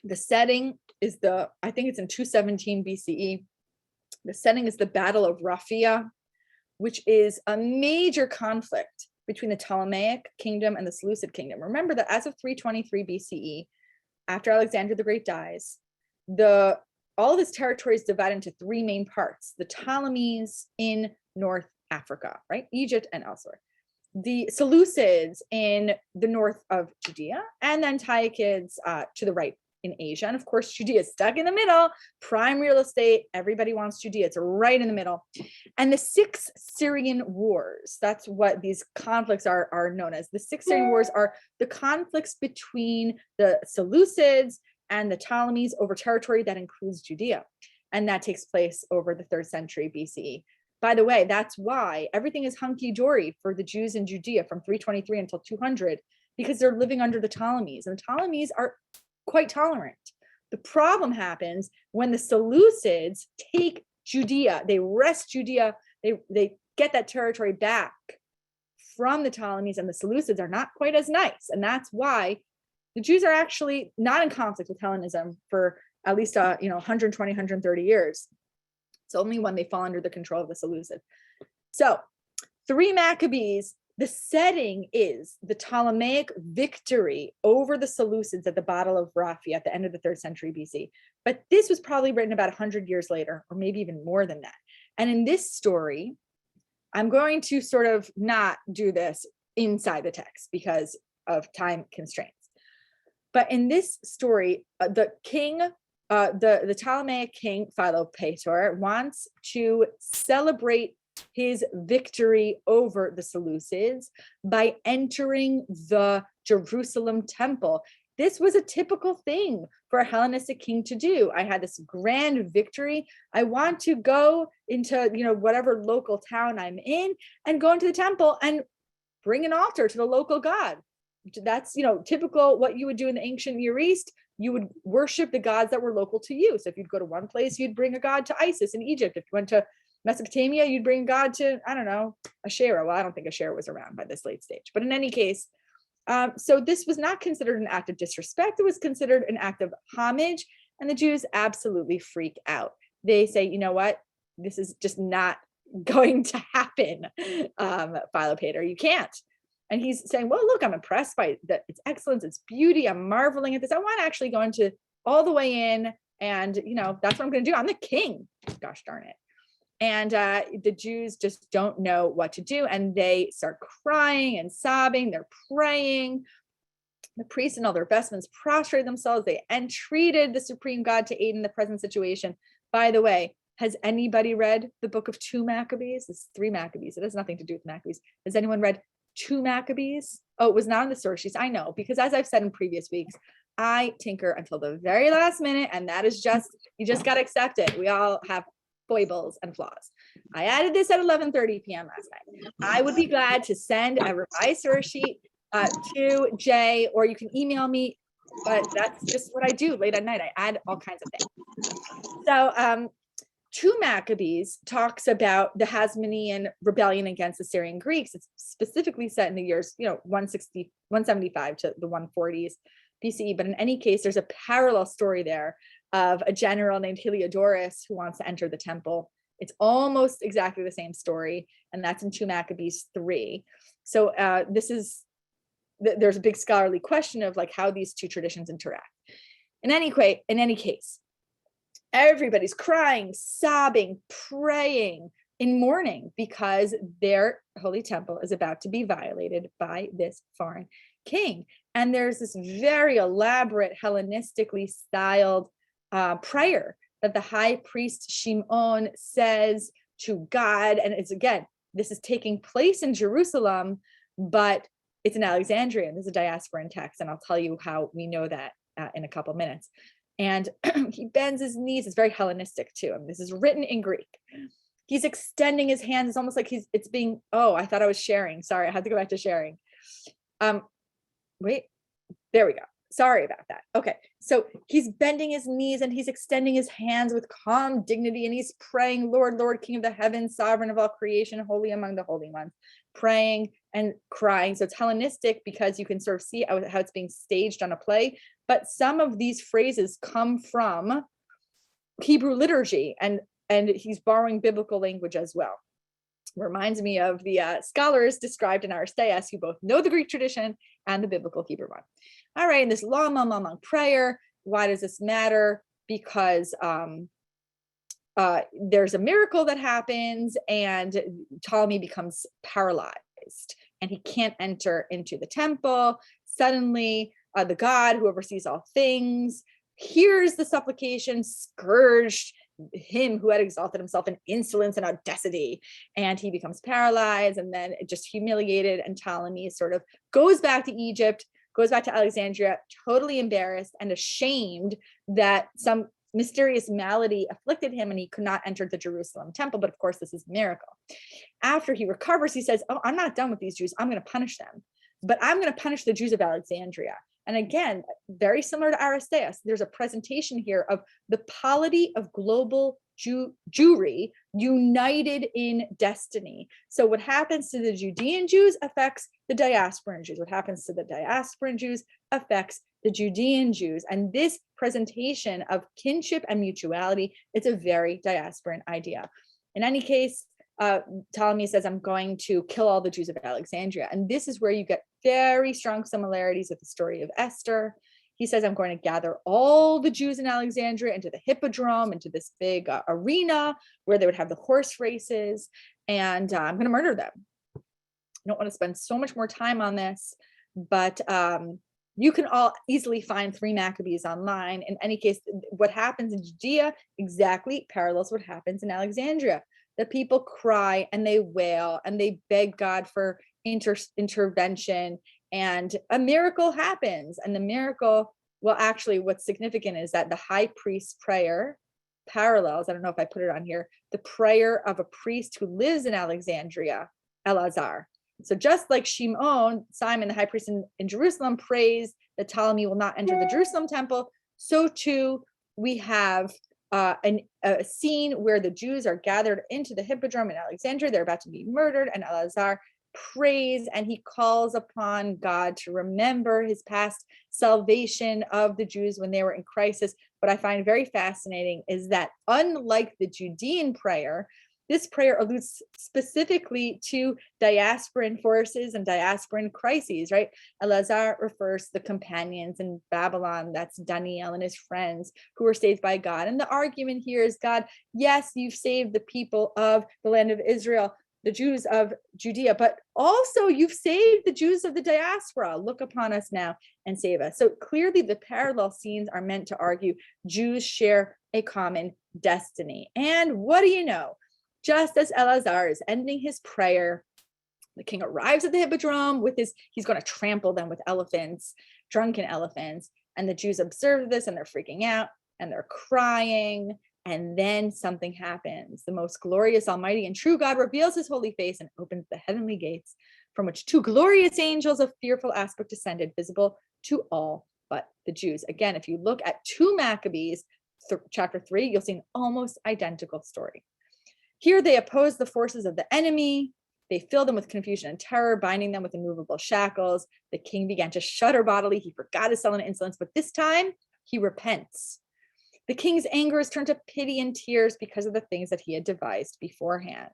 The setting is I think it's in 217 BCE. The setting is the Battle of Raphia, which is a major conflict between the Ptolemaic kingdom and the Seleucid kingdom. Remember that as of 323 BCE, after Alexander the Great dies, all of this territory is divided into 3 main parts. The Ptolemies in North Africa, right? Egypt and elsewhere. The Seleucids in the north of Judea, and then Antiochids to the right in Asia. And of course, Judea is stuck in the middle, prime real estate. Everybody wants Judea. It's right in the middle. And the 6 Syrian wars, that's what these conflicts are known as. The 6 Syrian wars are the conflicts between the Seleucids and the Ptolemies over territory that includes Judea. And that takes place over the 3rd century BCE. By the way, that's why everything is hunky-dory for the Jews in Judea from 323 until 200, because they're living under the Ptolemies. And the Ptolemies are quite tolerant. The problem happens when the Seleucids take Judea, they wrest Judea, they get that territory back from the Ptolemies, and the Seleucids are not quite as nice. And that's why the Jews are actually not in conflict with Hellenism for at least 120, 130 years. It's only when they fall under the control of the Seleucids. So 3 Maccabees, the setting is the Ptolemaic victory over the Seleucids at the Battle of Raphia at the end of the 3rd century BC. But this was probably written about 100 years later, or maybe even more than that. And in this story, I'm going to sort of not do this inside the text because of time constraints. But in this story, the Ptolemaic king Philopator wants to celebrate his victory over the Seleucids by entering the Jerusalem temple. This was a typical thing for a Hellenistic king to do. I had this grand victory. I want to go into, whatever local town I'm in and go into the temple and bring an altar to the local god. That's, typical what you would do in the ancient Near East. You would worship the gods that were local to you. So if you'd go to one place, you'd bring a god to Isis in Egypt. If you went to Mesopotamia, you'd bring God to, Asherah. Well, I don't think Asherah was around by this late stage. But in any case, so this was not considered an act of disrespect. It was considered an act of homage. And the Jews absolutely freak out. They say, you know what? This is just not going to happen, Philopator. You can't. And he's saying, well, look, I'm impressed by its excellence, its beauty. I'm marveling at this. I want to actually go into all the way in. And, that's what I'm going to do. I'm the king. Gosh darn it. And the Jews just don't know what to do. And they start crying and sobbing. They're praying. The priests in all their vestments prostrate themselves. They entreated the supreme God to aid in the present situation. By the way, has anybody read the book of 2 Maccabees? It's 3 Maccabees. It has nothing to do with Maccabees. Has anyone read 2 Maccabees? Oh, it was not on the source sheets. I know, because as I've said in previous weeks, I tinker until the very last minute. And that is you just got to accept it. We all have foibles and flaws. I added this at 11:30 p.m. last night. I would be glad to send a revised source sheet to Jay, or you can email me, but that's just what I do late at night. I add all kinds of things. So 2 Maccabees talks about the Hasmonean rebellion against the Syrian Greeks. It's specifically set in the years, 175 to the 140s. BCE. But in any case, there's a parallel story there of a general named Heliodorus who wants to enter the temple. It's almost exactly the same story, and that's in 2 Maccabees 3. So there's a big scholarly question of like how these two traditions interact. In any case, everybody's crying, sobbing, praying in mourning because their holy temple is about to be violated by this foreign king. And there's this very elaborate Hellenistically styled prayer that the high priest Shimon says to God. And it's, again, this is taking place in Jerusalem, but it's in Alexandria. This is a diasporan text, and I'll tell you how we know that in a couple minutes. And he bends his knees. It's very Hellenistic too. I mean, this is written in Greek. He's extending his hands. It's almost like it's being, oh, I thought I was sharing. Sorry, I had to go back to sharing. Wait, there we go. Sorry about that. Okay, so he's bending his knees and he's extending his hands with calm dignity, and he's praying, Lord, Lord, King of the heavens, sovereign of all creation, holy among the holy ones, praying and crying. So it's Hellenistic because you can sort of see how it's being staged on a play, but some of these phrases come from Hebrew liturgy, and he's borrowing biblical language as well. Reminds me of the scholars described in Aristeas who both know the Greek tradition and the biblical Hebrew one. All right, and this long prayer, why does this matter? Because there's a miracle that happens and Ptolemy becomes paralyzed and he can't enter into the temple. Suddenly, the God who oversees all things hears the supplication, scourged him who had exalted himself in insolence and audacity, and he becomes paralyzed and then just humiliated, and Ptolemy sort of goes back to Egypt, goes back to Alexandria, totally embarrassed and ashamed that some mysterious malady afflicted him and he could not enter the Jerusalem temple. But of course, this is a miracle. After he recovers, he says, oh, I'm not done with these Jews. I'm going to punish them, but I'm going to punish the Jews of Alexandria. And again, very similar to Aristeas, there's a presentation here of the polity of global Jewry united in destiny. So what happens to the Judean Jews affects the diasporan Jews. What happens to the diasporan Jews affects the Judean Jews. And this presentation of kinship and mutuality is a very diasporan idea. In any case, Ptolemy says, I'm going to kill all the Jews of Alexandria. And this is where you get very strong similarities with the story of Esther. He says, I'm going to gather all the Jews in Alexandria into the hippodrome, into this big arena where they would have the horse races, and I'm going to murder them. I don't want to spend so much more time on this, but you can all easily find 3 Maccabees online. In any case, what happens in Judea exactly parallels what happens in Alexandria. The people cry and they wail and they beg God for intervention, and a miracle happens. And the miracle, well, actually what's significant is that the high priest's prayer parallels, I don't know if I put it on here, the prayer of a priest who lives in Alexandria, Elazar. So just like Shimon, Simon, the high priest in Jerusalem, prays that Ptolemy will not enter the Jerusalem temple, so too we have a scene where the Jews are gathered into the hippodrome in Alexandria. They're about to be murdered, and Elazar prays and he calls upon God to remember his past salvation of the Jews when they were in crisis. What I find very fascinating is that unlike the Judean prayer, this prayer alludes specifically to diasporan forces and diasporan crises, right? Elazar refers to the companions in Babylon, that's Daniel and his friends who were saved by God. And the argument here is, God, yes, you've saved the people of the land of Israel, the Jews of Judea, but also you've saved the Jews of the diaspora. Look upon us now and save us. So clearly the parallel scenes are meant to argue Jews share a common destiny. And what do you know? Just as Elazar is ending his prayer, the king arrives at the hippodrome with he's going to trample them with elephants, drunken elephants. And the Jews observe this and they're freaking out and they're crying. And then something happens. The most glorious, almighty, and true God reveals his holy face and opens the heavenly gates, from which 2 glorious angels of fearful aspect descended, visible to all but the Jews. Again, if you look at 2 Maccabees, chapter 3, you'll see an almost identical story. Here they oppose the forces of the enemy. They filled them with confusion and terror, binding them with immovable shackles. The king began to shudder bodily. He forgot his sullen insolence, but this time he repents. The king's anger is turned to pity and tears because of the things that he had devised beforehand.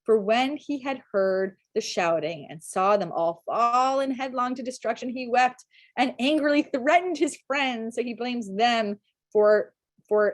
For when he had heard the shouting and saw them all fall in headlong to destruction, he wept and angrily threatened his friends. So he blames them for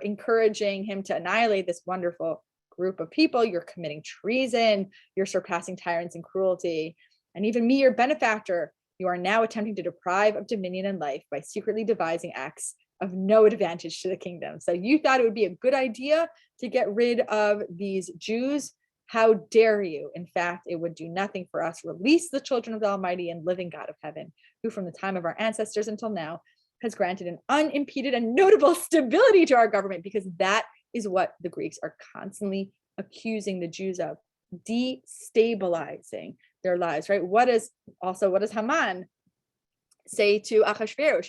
encouraging him to annihilate this wonderful group of people. You're committing treason. You're surpassing tyrants in cruelty. And even me, your benefactor, you are now attempting to deprive of dominion and life by secretly devising acts of no advantage to the kingdom. So you thought it would be a good idea to get rid of these Jews. How dare you? In fact, it would do nothing for us. Release the children of the Almighty and living God of heaven, who from the time of our ancestors until now has granted an unimpeded and notable stability to our government, because that is what the Greeks are constantly accusing the Jews of, destabilizing their lives, right? What does Haman say to Achashverosh?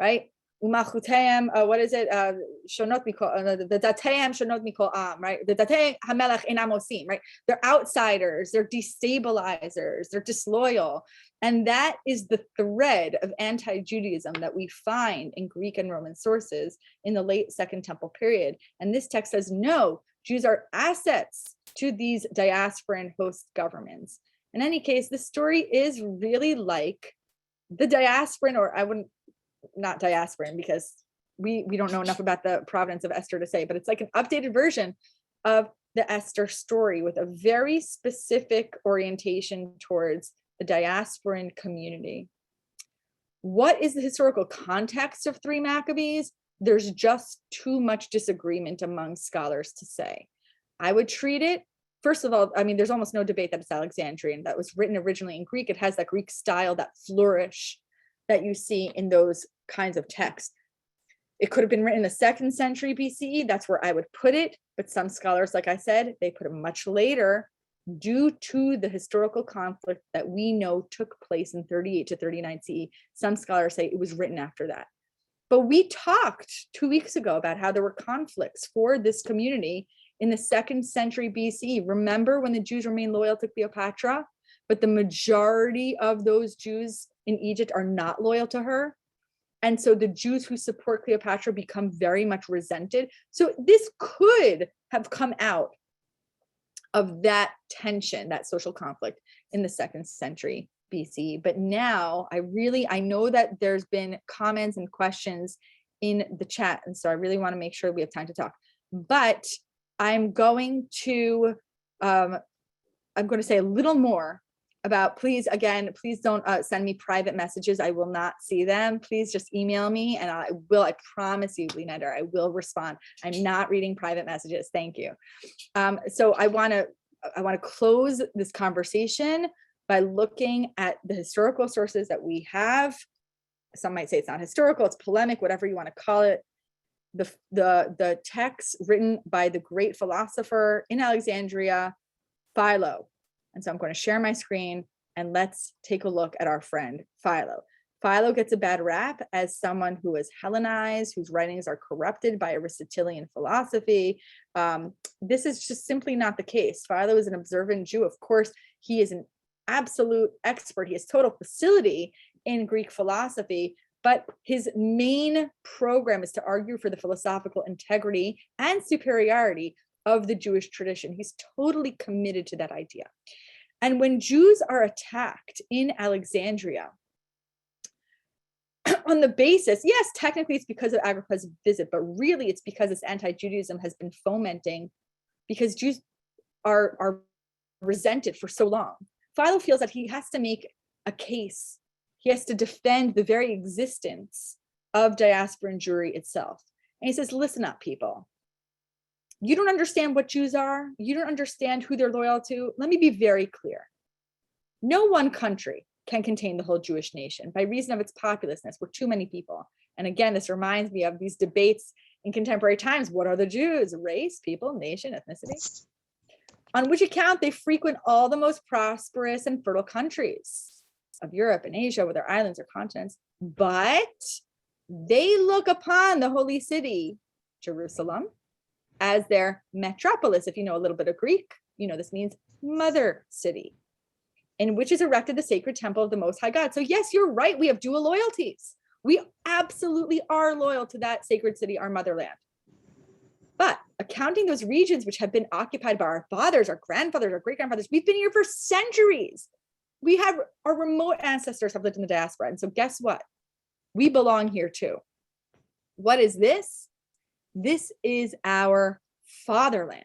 Right? What is it? The dateim shonot mikol am, right? The datei hamelech einam osim, right? They're outsiders, they're destabilizers, they're disloyal. And that is the thread of anti-Judaism that we find in Greek and Roman sources in the late Second Temple period. And this text says, no, Jews are assets to these diasporan host governments. In any case, the story is really like the diasporan, or I wouldn't, not diasporan, because we don't know enough about the providence of Esther to say, but it's like an updated version of the Esther story with a very specific orientation towards the diasporan community. What is the historical context of 3 Maccabees? There's just too much disagreement among scholars to say. I would treat it, first of all, I mean, there's almost no debate that it's Alexandrian, that was written originally in Greek. It has that Greek style, that flourish that you see in those kinds of texts. It could have been written in the 2nd century BCE. That's where I would put it. But some scholars, like I said, they put it much later due to the historical conflict that we know took place in 38 to 39 CE. Some scholars say it was written after that. But we talked 2 weeks ago about how there were conflicts for this community in the 2nd century BCE. Remember when the Jews remained loyal to Cleopatra, but the majority of those Jews in Egypt are not loyal to her. And so the Jews who support Cleopatra become very much resented. So this could have come out of that tension, that social conflict in the 2nd century BC. But now I know that there's been comments and questions in the chat. And so I really want to make sure we have time to talk. But I'm going to say a little more about, please don't send me private messages. I will not see them. Please just email me and I promise you, Leonetta, I will respond. I'm not reading private messages. Thank you. So I want to close this conversation by looking at the historical sources that we have. Some might say it's not historical, it's polemic, whatever you want to call it. The text written by the great philosopher in Alexandria, Philo. And so I'm going to share my screen and let's take a look at our friend Philo. Philo gets a bad rap as someone who is Hellenized, whose writings are corrupted by Aristotelian philosophy. This is just simply not the case. Philo is an observant Jew. Of course, he is an absolute expert. He has total facility in Greek philosophy, but his main program is to argue for the philosophical integrity and superiority of the Jewish tradition. He's totally committed to that idea. And when Jews are attacked in Alexandria, on the basis, yes, technically it's because of Agrippa's visit, but really it's because this anti-Judaism has been fomenting because Jews are resented for so long. Philo feels that he has to make a case. He has to defend the very existence of diasporan Jewry itself. And he says, listen up, people. You don't understand what Jews are. You don't understand who they're loyal to. Let me be very clear. No one country can contain the whole Jewish nation by reason of its populousness. We're too many people. And again, this reminds me of these debates in contemporary times. What are the Jews? Race, people, nation, ethnicity. On which account they frequent all the most prosperous and fertile countries of Europe and Asia, whether islands or continents. But they look upon the holy city, Jerusalem, as their metropolis. If you know a little bit of Greek, you know this means mother city, in which is erected the sacred temple of the Most High God. So yes, you're right, we have dual loyalties. We absolutely are loyal to that sacred city, our motherland. But accounting those regions which have been occupied by our fathers, our grandfathers, our great-grandfathers, we've been here for centuries. We have, our remote ancestors have lived in the diaspora. And so guess what? We belong here too. What is this? This is our fatherland.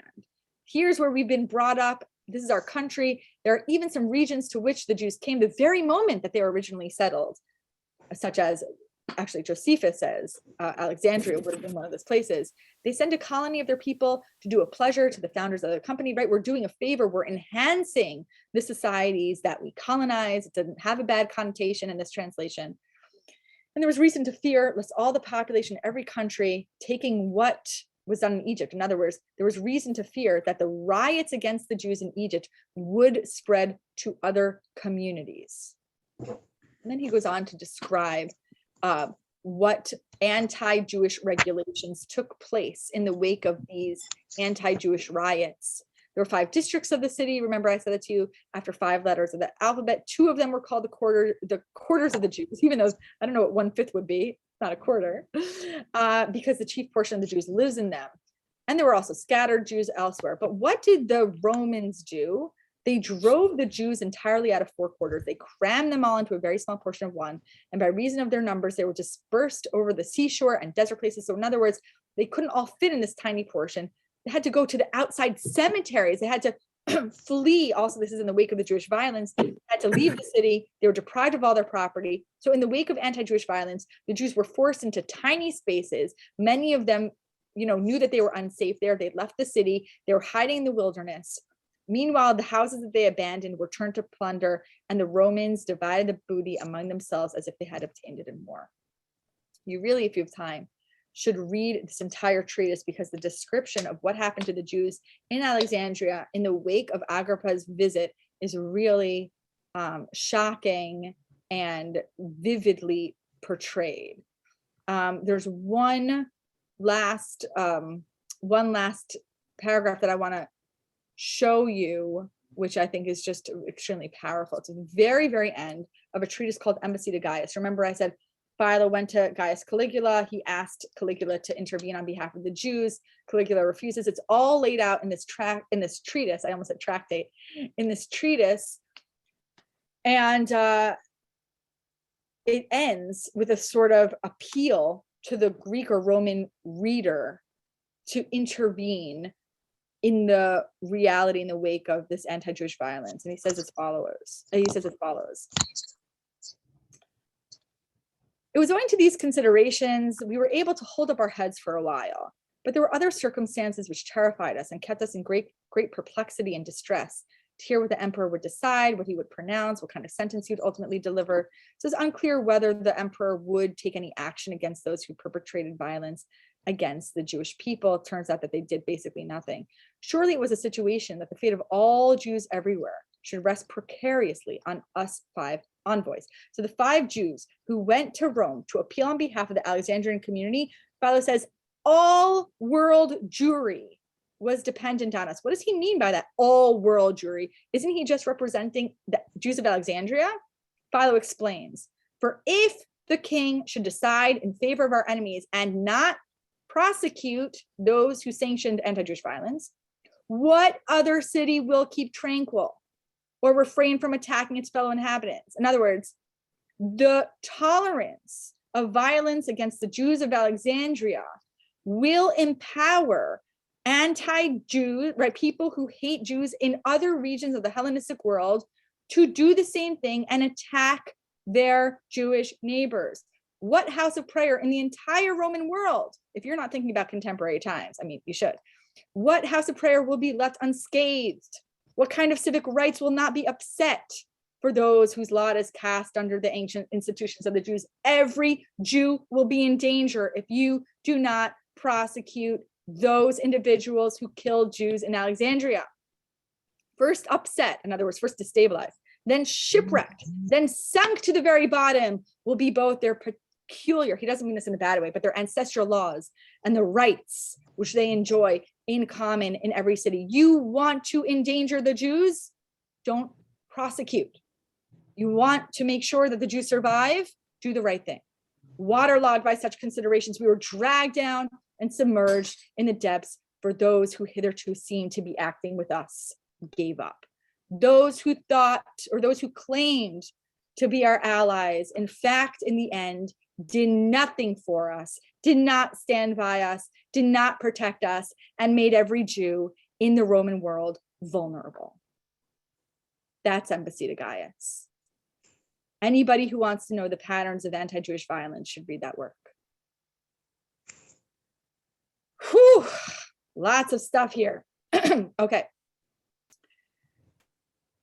Here's where we've been brought up. This is our country. There are even some regions to which the Jews came the very moment that they were originally settled, such as, actually Josephus says, Alexandria would have been one of those places. They send a colony of their people to do a pleasure to the founders of the company, right? We're doing a favor. We're enhancing the societies that we colonize. It doesn't have a bad connotation in this translation. And there was reason to fear, lest all the population in every country taking what was done in Egypt. In other words, there was reason to fear that the riots against the Jews in Egypt would spread to other communities. And then he goes on to describe what anti-Jewish regulations took place in the wake of these anti-Jewish riots. There were 5 districts of the city. Remember, I said that to you, after 5 letters of the alphabet. 2 of them were called the quarters of the Jews, even though I don't know what 1/5 would be, not a quarter, because the chief portion of the Jews lives in them. And there were also scattered Jews elsewhere. But what did the Romans do? They drove the Jews entirely out of 4 quarters. They crammed them all into a very small portion of one. And by reason of their numbers, they were dispersed over the seashore and desert places. So in other words, they couldn't all fit in this tiny portion. They had to go to the outside cemeteries. They had to flee. Also, this is in the wake of the Jewish violence. They had to leave the city. They were deprived of all their property. So in the wake of anti-Jewish violence, the Jews were forced into tiny spaces. Many of them, knew that they were unsafe there. They left the city. They were hiding in the wilderness. Meanwhile, the houses that they abandoned were turned to plunder, and the Romans divided the booty among themselves as if they had obtained it in war. You really, if you have time, should read this entire treatise, because the description of what happened to the Jews in Alexandria in the wake of Agrippa's visit is really shocking and vividly portrayed. There's one last paragraph that I want to show you, which I think is just extremely powerful. It's the very, very end of a treatise called Embassy to Gaius. Remember, I said Philo went to Gaius Caligula. He asked Caligula to intervene on behalf of the Jews. Caligula refuses. It's all laid out in this treatise. I almost said tractate, in this treatise. And it ends with a sort of appeal to the Greek or Roman reader to intervene in the reality in the wake of this anti-Jewish violence. And he says as follows. It was owing to these considerations, we were able to hold up our heads for a while, but there were other circumstances which terrified us and kept us in great perplexity and distress to hear what the emperor would decide, what he would pronounce, what kind of sentence he would ultimately deliver. So it's unclear whether the emperor would take any action against those who perpetrated violence against the Jewish people. It turns out that they did basically nothing. Surely it was a situation that the fate of all Jews everywhere should rest precariously on us 5 envoys. So the 5 Jews who went to Rome to appeal on behalf of the Alexandrian community, Philo says all world Jewry was dependent on us. What does he mean by that, all world Jewry? Isn't he just representing the Jews of Alexandria? Philo explains, for if the king should decide in favor of our enemies and not prosecute those who sanctioned anti-Jewish violence, what other city will keep tranquil or refrain from attacking its fellow inhabitants? In other words, the tolerance of violence against the Jews of Alexandria will empower anti-Jews, right, people who hate Jews in other regions of the Hellenistic world to do the same thing and attack their Jewish neighbors. What house of prayer in the entire Roman world, if you're not thinking about contemporary times, I mean, you should, what house of prayer will be left unscathed? What kind of civic rights will not be upset for those whose lot is cast under the ancient institutions of the Jews? Every Jew will be in danger if you do not prosecute those individuals who killed Jews in Alexandria. First upset, in other words, first destabilized, then shipwrecked, then sunk to the very bottom will be both their peculiar, he doesn't mean this in a bad way, but their ancestral laws and the rights which they enjoy in common in every city. You want to endanger the Jews? Don't prosecute. You want to make sure that the Jews survive? Do the right thing. Waterlogged by such considerations, we were dragged down and submerged in the depths, for those who hitherto seemed to be acting with us gave up. Those who thought, or those who claimed to be our allies, in fact, in the end, did nothing for us, did not stand by us, did not protect us, and made every Jew in the Roman world vulnerable. That's Embassy to Gaius. Anybody who wants to know the patterns of anti-Jewish violence should read that work. Whew, lots of stuff here. Okay.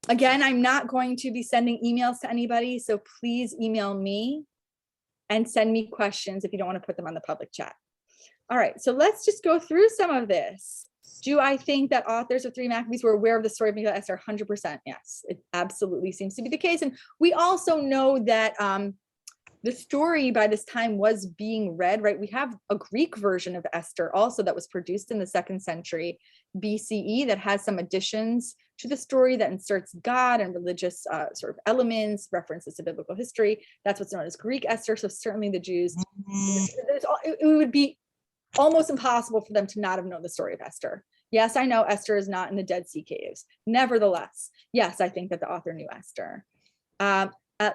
Again, I'm not going to be sending emails to anybody, so please email me and send me questions if you don't want to put them on the public chat. All right, so let's just go through some of this. Do I think that authors of 3 Maccabees were aware of the story of Megillah Esther? 100%, yes, it absolutely seems to be the case. And we also know that the story by this time was being read, right? We have a Greek version of Esther also that was produced in the 2nd century BCE that has some additions to the story that inserts God and religious sort of elements, references to biblical history. That's what's known as Greek Esther. So certainly the Jews, it would be almost impossible for them to not have known the story of Esther. Yes, I know Esther is not in the Dead Sea caves. Nevertheless, yes, I think that the author knew Esther.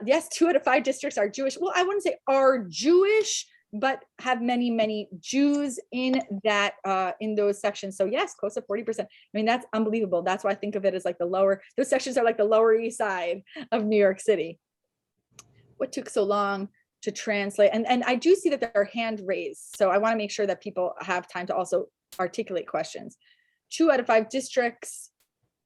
Yes, 2 out of 5 districts are Jewish. Well, I wouldn't say are Jewish, but have many, many Jews in that in those sections. So yes, close to 40%. I mean, that's unbelievable. That's why I think of it as like the lower, those sections are like the Lower East Side of New York City. What took so long to translate? And I do see that there are hand raised. So I want to make sure that people have time to also articulate questions. 2 out of 5 districts.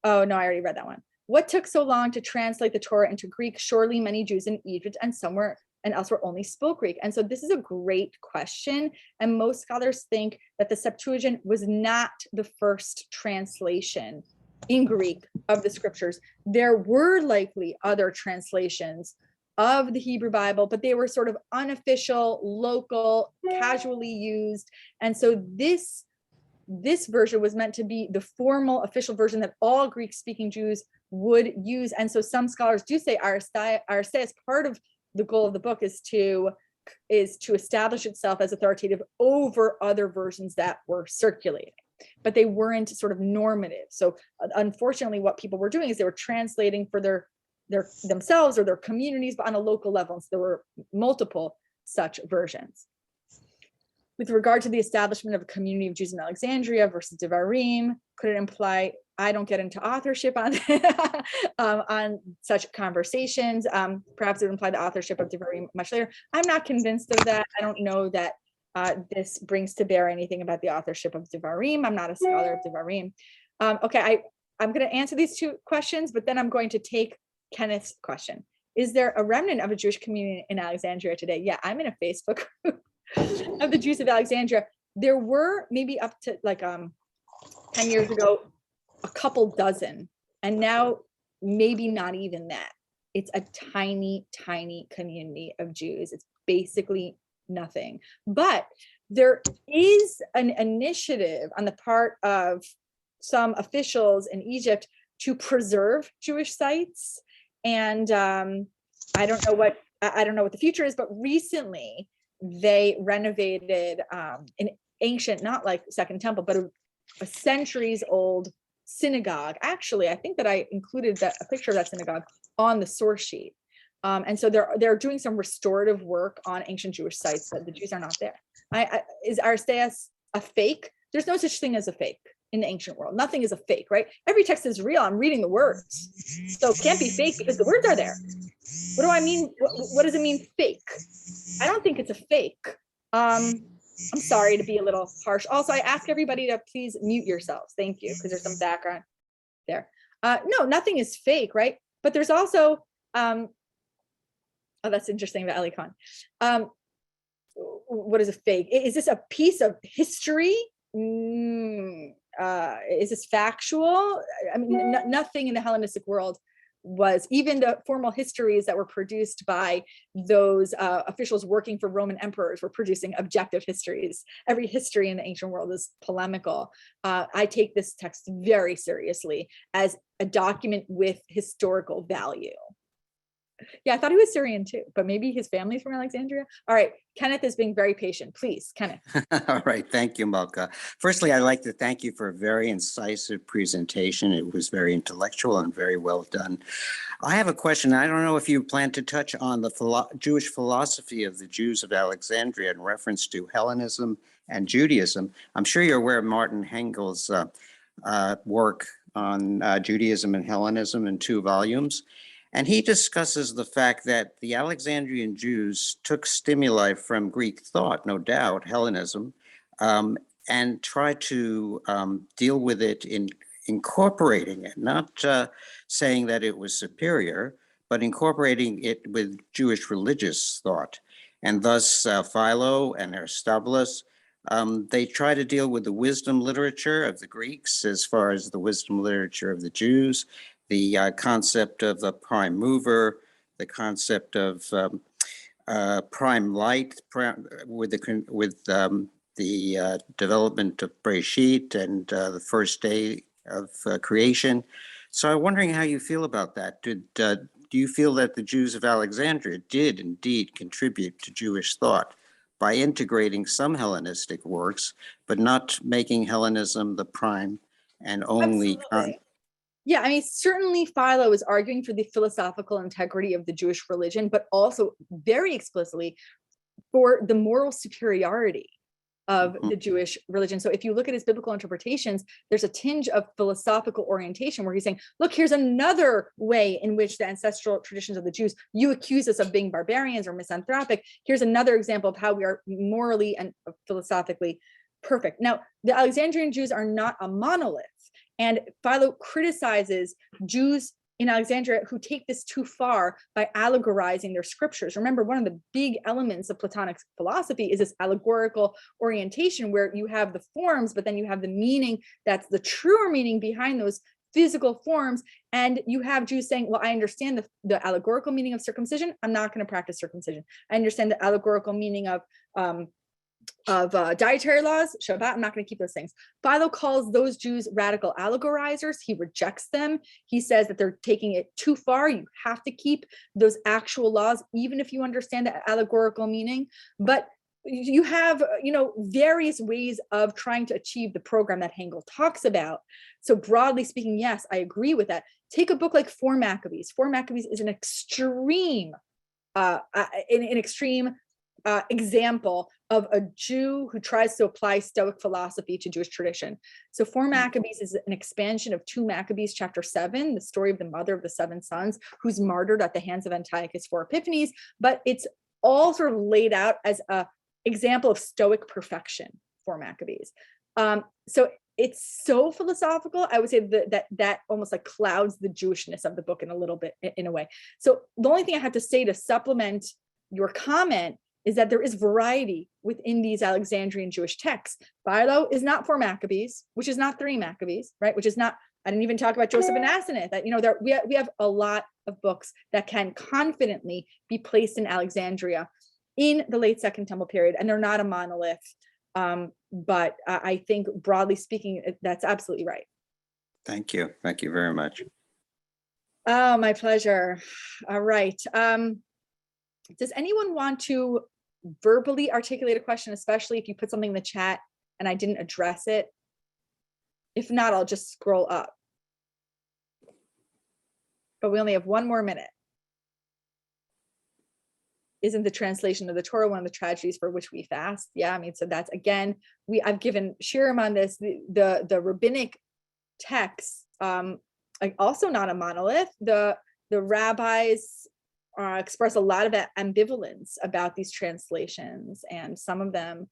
Oh no, I already read that one. What took so long to translate the Torah into Greek? Surely many Jews in Egypt and somewhere and elsewhere only spoke Greek. And so this is a great question. And most scholars think that the Septuagint was not the first translation in Greek of the scriptures. There were likely other translations of the Hebrew Bible, but they were sort of unofficial, local, casually used. And so this version was meant to be the formal official version that all Greek-speaking Jews would use. And so some scholars do say Aristeas, part of the goal of the book is to establish itself as authoritative over other versions that were circulating, but they weren't sort of normative. So unfortunately, what people were doing is they were translating for their themselves or their communities, but on a local level. So there were multiple such versions. With regard to the establishment of a community of Jews in Alexandria versus Devarim, could it imply, I don't get into authorship on on such conversations. Perhaps it would imply the authorship of Devarim much later. I'm not convinced of that. I don't know that this brings to bear anything about the authorship of Devarim. I'm not a scholar of Devarim. Okay, I'm going to answer these 2 questions, but then I'm going to take Kenneth's question. Is there a remnant of a Jewish community in Alexandria today? Yeah, I'm in a Facebook group of the Jews of Alexandria. There were maybe up to like 10 years ago, a couple dozen, and now maybe not even that. It's a tiny, tiny community of Jews. It's basically nothing. But there is an initiative on the part of some officials in Egypt to preserve Jewish sites. And I don't know what the future is, but recently they renovated an ancient, not like Second Temple, but a centuries old synagogue. Actually, I think that I included a picture of that synagogue on the source sheet. And so they're doing some restorative work on ancient Jewish sites, but the Jews are not there. Is Aristeas a fake? There's no such thing as a fake in the ancient world. Nothing is a fake, right? Every text is real. I'm reading the words. So it can't be fake because the words are there. What do I mean? What does it mean fake? I don't think it's a fake. I'm sorry to be a little harsh. Also, I ask everybody to please mute yourselves. Thank you, because there's some background there. No, nothing is fake, right? But there's also, oh, that's interesting about Ali Khan. What is a fake? Is this a piece of history? Is this factual? I mean, nothing in the Hellenistic world was even the formal histories that were produced by those officials working for Roman emperors were producing objective histories. Every history in the ancient world is polemical. I take this text very seriously as a document with historical value. Yeah, I thought he was Syrian too, but maybe his family's from Alexandria. All right, Kenneth is being very patient. Please, Kenneth. All right, thank you, Malka. Firstly, I'd like to thank you for a very incisive presentation. It was very intellectual and very well done. I have a question. I don't know if you plan to touch on the Jewish philosophy of the Jews of Alexandria in reference to Hellenism and Judaism. I'm sure you're aware of Martin Hengel's work on Judaism and Hellenism in 2 volumes. And he discusses the fact that the Alexandrian Jews took stimuli from Greek thought, no doubt, Hellenism, and tried to deal with it in incorporating it, not saying that it was superior, but incorporating it with Jewish religious thought. And thus Philo and Aristobulus, they try to deal with the wisdom literature of the Greeks as far as the wisdom literature of the Jews, the concept of the prime mover, the concept of prime light with the development of Bereshit and the first day of creation. So I'm wondering how you feel about that. Do you feel that the Jews of Alexandria did indeed contribute to Jewish thought by integrating some Hellenistic works, but not making Hellenism the prime and only? Yeah, I mean, certainly Philo is arguing for the philosophical integrity of the Jewish religion, but also very explicitly for the moral superiority of the Jewish religion. So if you look at his biblical interpretations, there's a tinge of philosophical orientation where he's saying, look, here's another way in which the ancestral traditions of the Jews, you accuse us of being barbarians or misanthropic. Here's another example of how we are morally and philosophically perfect. Now, the Alexandrian Jews are not a monolith. And Philo criticizes Jews in Alexandria who take this too far by allegorizing their scriptures. Remember, one of the big elements of Platonic philosophy is this allegorical orientation where you have the forms, but then you have the meaning that's the truer meaning behind those physical forms. And you have Jews saying, well, I understand the allegorical meaning of circumcision. I'm not going to practice circumcision. I understand the allegorical meaning of dietary laws, Shabbat, I'm not going to keep those things. Philo calls those Jews radical allegorizers. He rejects them. He says that they're taking it too far. You have to keep those actual laws, even if you understand the allegorical meaning. But you have, various ways of trying to achieve the program that Hengel talks about. So broadly speaking, yes, I agree with that. Take a book like 4 Maccabees. 4 Maccabees is an extreme example of a Jew who tries to apply Stoic philosophy to Jewish tradition. So 4 Maccabees is an expansion of 2 Maccabees chapter 7, the story of the mother of the 7 sons who's martyred at the hands of Antiochus for Epiphanes, but it's all sort of laid out as a example of Stoic perfection, 4 Maccabees. So it's so philosophical. I would say that almost like clouds the Jewishness of the book in a little bit, in a way. So the only thing I have to say to supplement your comment is that there is variety within these Alexandrian Jewish texts. Philo is not 4 Maccabees, which is not 3 Maccabees, right? Which is not, I didn't even talk about Joseph and Asenath, that, we have a lot of books that can confidently be placed in Alexandria in the late Second Temple period, and they're not a monolith. But I think broadly speaking, that's absolutely right. Thank you. Thank you very much. Oh, my pleasure. All right. Does anyone want to verbally articulate a question, especially if you put something in the chat and I didn't address it? If not, I'll just scroll up. But we only have 1 more minute. Isn't the translation of the Torah one of the tragedies for which we fast? Yeah, I mean, so that's, again, I've given Shirim on this, the rabbinic texts, also not a monolith. The rabbis express a lot of ambivalence about these translations, and some of them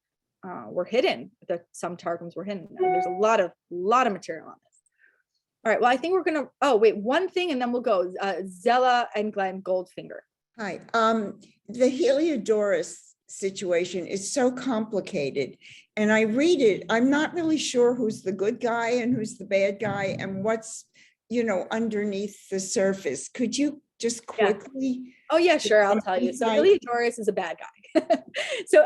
were hidden. Some targums were hidden. And there's a lot of material on this. All right, well, I think we're gonna, one thing and then we'll go. Zella and Glenn Goldfinger. Hi, the Heliodorus situation is so complicated, and I read it, I'm not really sure who's the good guy and who's the bad guy and what's, underneath the surface. Could you just quickly? Oh yeah, sure. I'll tell you. So Heliodorus is a bad guy. So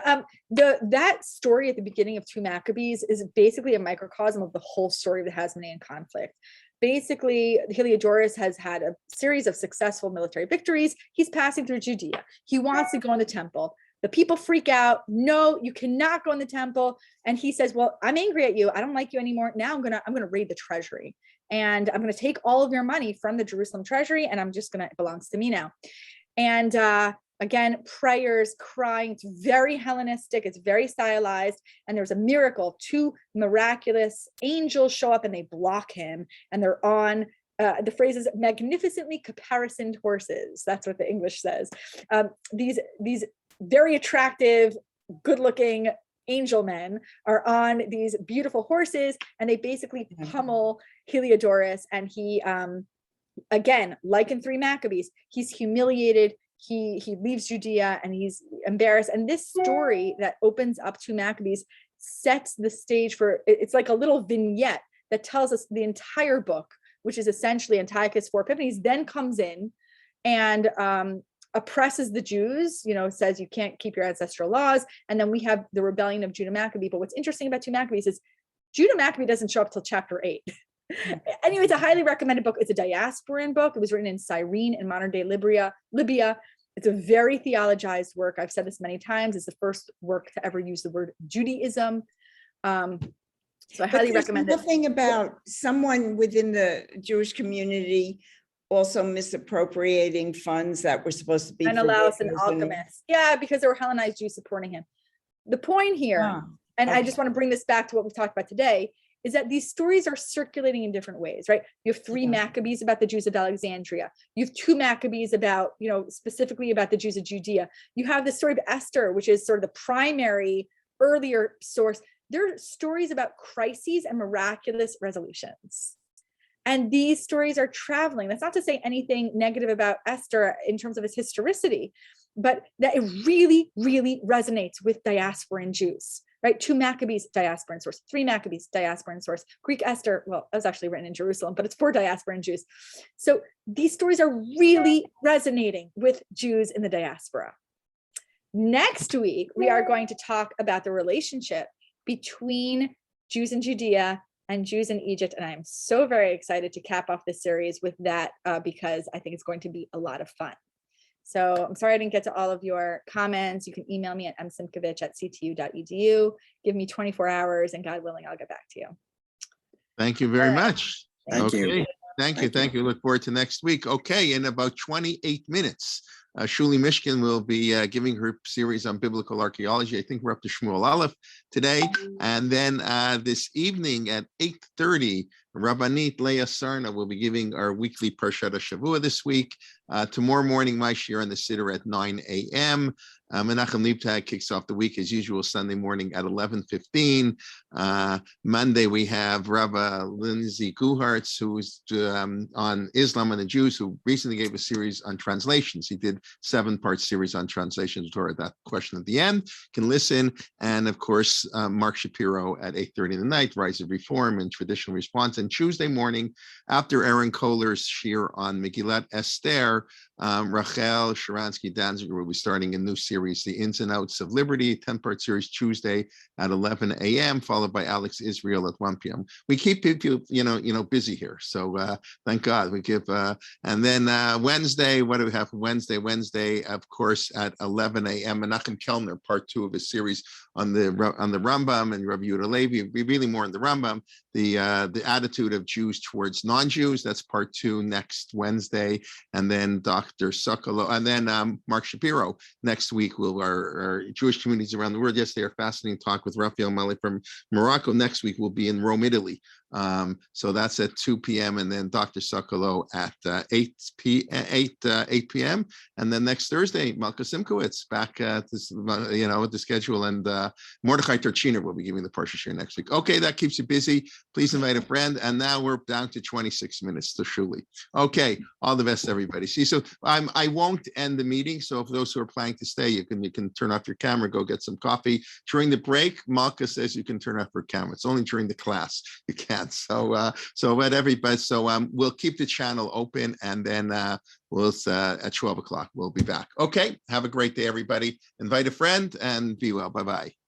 that story at the beginning of 2 Maccabees is basically a microcosm of the whole story of the Hasmonean conflict. Basically, Heliodorus has had a series of successful military victories. He's passing through Judea. He wants to go in the temple. The people freak out. No, you cannot go in the temple. And he says, well, I'm angry at you. I don't like you anymore. Now I'm gonna raid the treasury. And I'm going to take all of your money from the Jerusalem treasury, and it belongs to me now. And again, prayers, crying. It's very Hellenistic. It's very stylized. And there's a miracle. 2 miraculous angels show up and they block him. And they're on, the phrase is magnificently caparisoned horses. That's what the English says. These very attractive, good-looking angel men are on these beautiful horses, and they basically pummel Heliodorus. And he, again, like in 3 Maccabees, he's humiliated. He leaves Judea and he's embarrassed. And this story that opens up 2 Maccabees sets the stage for, it's like a little vignette that tells us the entire book, which is essentially Antiochus IV Epiphanes, then comes in and oppresses the Jews, says you can't keep your ancestral laws. And then we have the rebellion of Judah Maccabee. But what's interesting about 2 Maccabees is Judah Maccabee doesn't show up till chapter 8. Anyway, it's a highly recommended book. It's a diasporan book. It was written in Cyrene in modern day Libya. It's a very theologized work. I've said this many times. It's the first work to ever use the word Judaism. So I highly recommend it. The thing about someone within the Jewish community also misappropriating funds that were supposed to be Menelaus and Alchemist. Yeah, because there were Hellenized Jews supporting him. The point here, I just want to bring this back to what we've talked about today, is that these stories are circulating in different ways, right? You have 3 Maccabees about the Jews of Alexandria. You have 2 Maccabees about, specifically about the Jews of Judea. You have the story of Esther, which is sort of the primary earlier source. There are stories about crises and miraculous resolutions. And these stories are traveling. That's not to say anything negative about Esther in terms of its historicity, but that it really, really resonates with diasporan Jews, right? 2 Maccabees, diasporan source. 3 Maccabees, diasporan source. Greek Esther, well, that was actually written in Jerusalem, but it's for diasporan Jews. So these stories are really resonating with Jews in the diaspora. Next week, we are going to talk about the relationship between Jews in Judea and Jews in Egypt. And I'm so very excited to cap off this series with that because I think it's going to be a lot of fun. So I'm sorry I didn't get to all of your comments. You can email me at msimkovich@ctu.edu. Give me 24 hours and God willing, I'll get back to you. Thank you very much. Thank you. Thank you. Look forward to next week. Okay, in about 28 minutes, Shuli Mishkin will be giving her series on biblical archaeology. I think we're up to Shmuel Aleph today. And then this evening at 8:30, Rabbanit Leah Sarna will be giving our weekly Parshat Shavua this week. Tomorrow morning, my shir on the Siddur at 9 a.m. Menachem Leibtag kicks off the week as usual Sunday morning at 11:15. Monday, we have Rabbi Lindsay Guhartz, who's on Islam and the Jews, who recently gave a series on translations. He did 7-part series on translations. Torah, that question at the end. Can listen. And of course, Mark Shapiro at 8:30 in the night, Rise of Reform and Traditional Response. And Tuesday morning, after Aaron Kohler's shir on Megillat Esther, Rachel Sharansky Danziger will be starting a new series, The Ins and Outs of Liberty, 10-part series Tuesday at 11 a.m., followed by Alex Israel at 1 p.m. We keep people, busy here. So thank God we give. And then Wednesday, what do we have for Wednesday? Wednesday, of course, at 11 a.m. Menachem Kellner, part 2 of his series on the Rambam and Rabbi Yehuda Levi. We're really more on the Rambam, the attitude of Jews towards non-Jews. That's part 2 next Wednesday. And then Dr. Sokolow, and then Mark Shapiro next week will our Jewish communities around the world. Yesterday, our fascinating talk with Raphael Mali from Morocco. Next week will be in Rome, Italy. So that's at 2 p.m. and then Dr. Sokolow at 8 p.m. And then next Thursday, Malka Simkovich back at this, with the schedule, and Mordechai Turchiner will be giving the Parsha share next week. Okay, that keeps you busy. Please invite a friend. And now we're down to 26 minutes to Shuli. Okay, all the best, everybody. See, so I won't end the meeting. So if those who are planning to stay, you can turn off your camera, go get some coffee. During the break, Malka says you can turn off your camera. It's only during the class you can't. chance. So let everybody. So we'll keep the channel open, and then we'll at 12 o'clock we'll be back. Okay. Have a great day, everybody. Invite a friend and be well. Bye bye.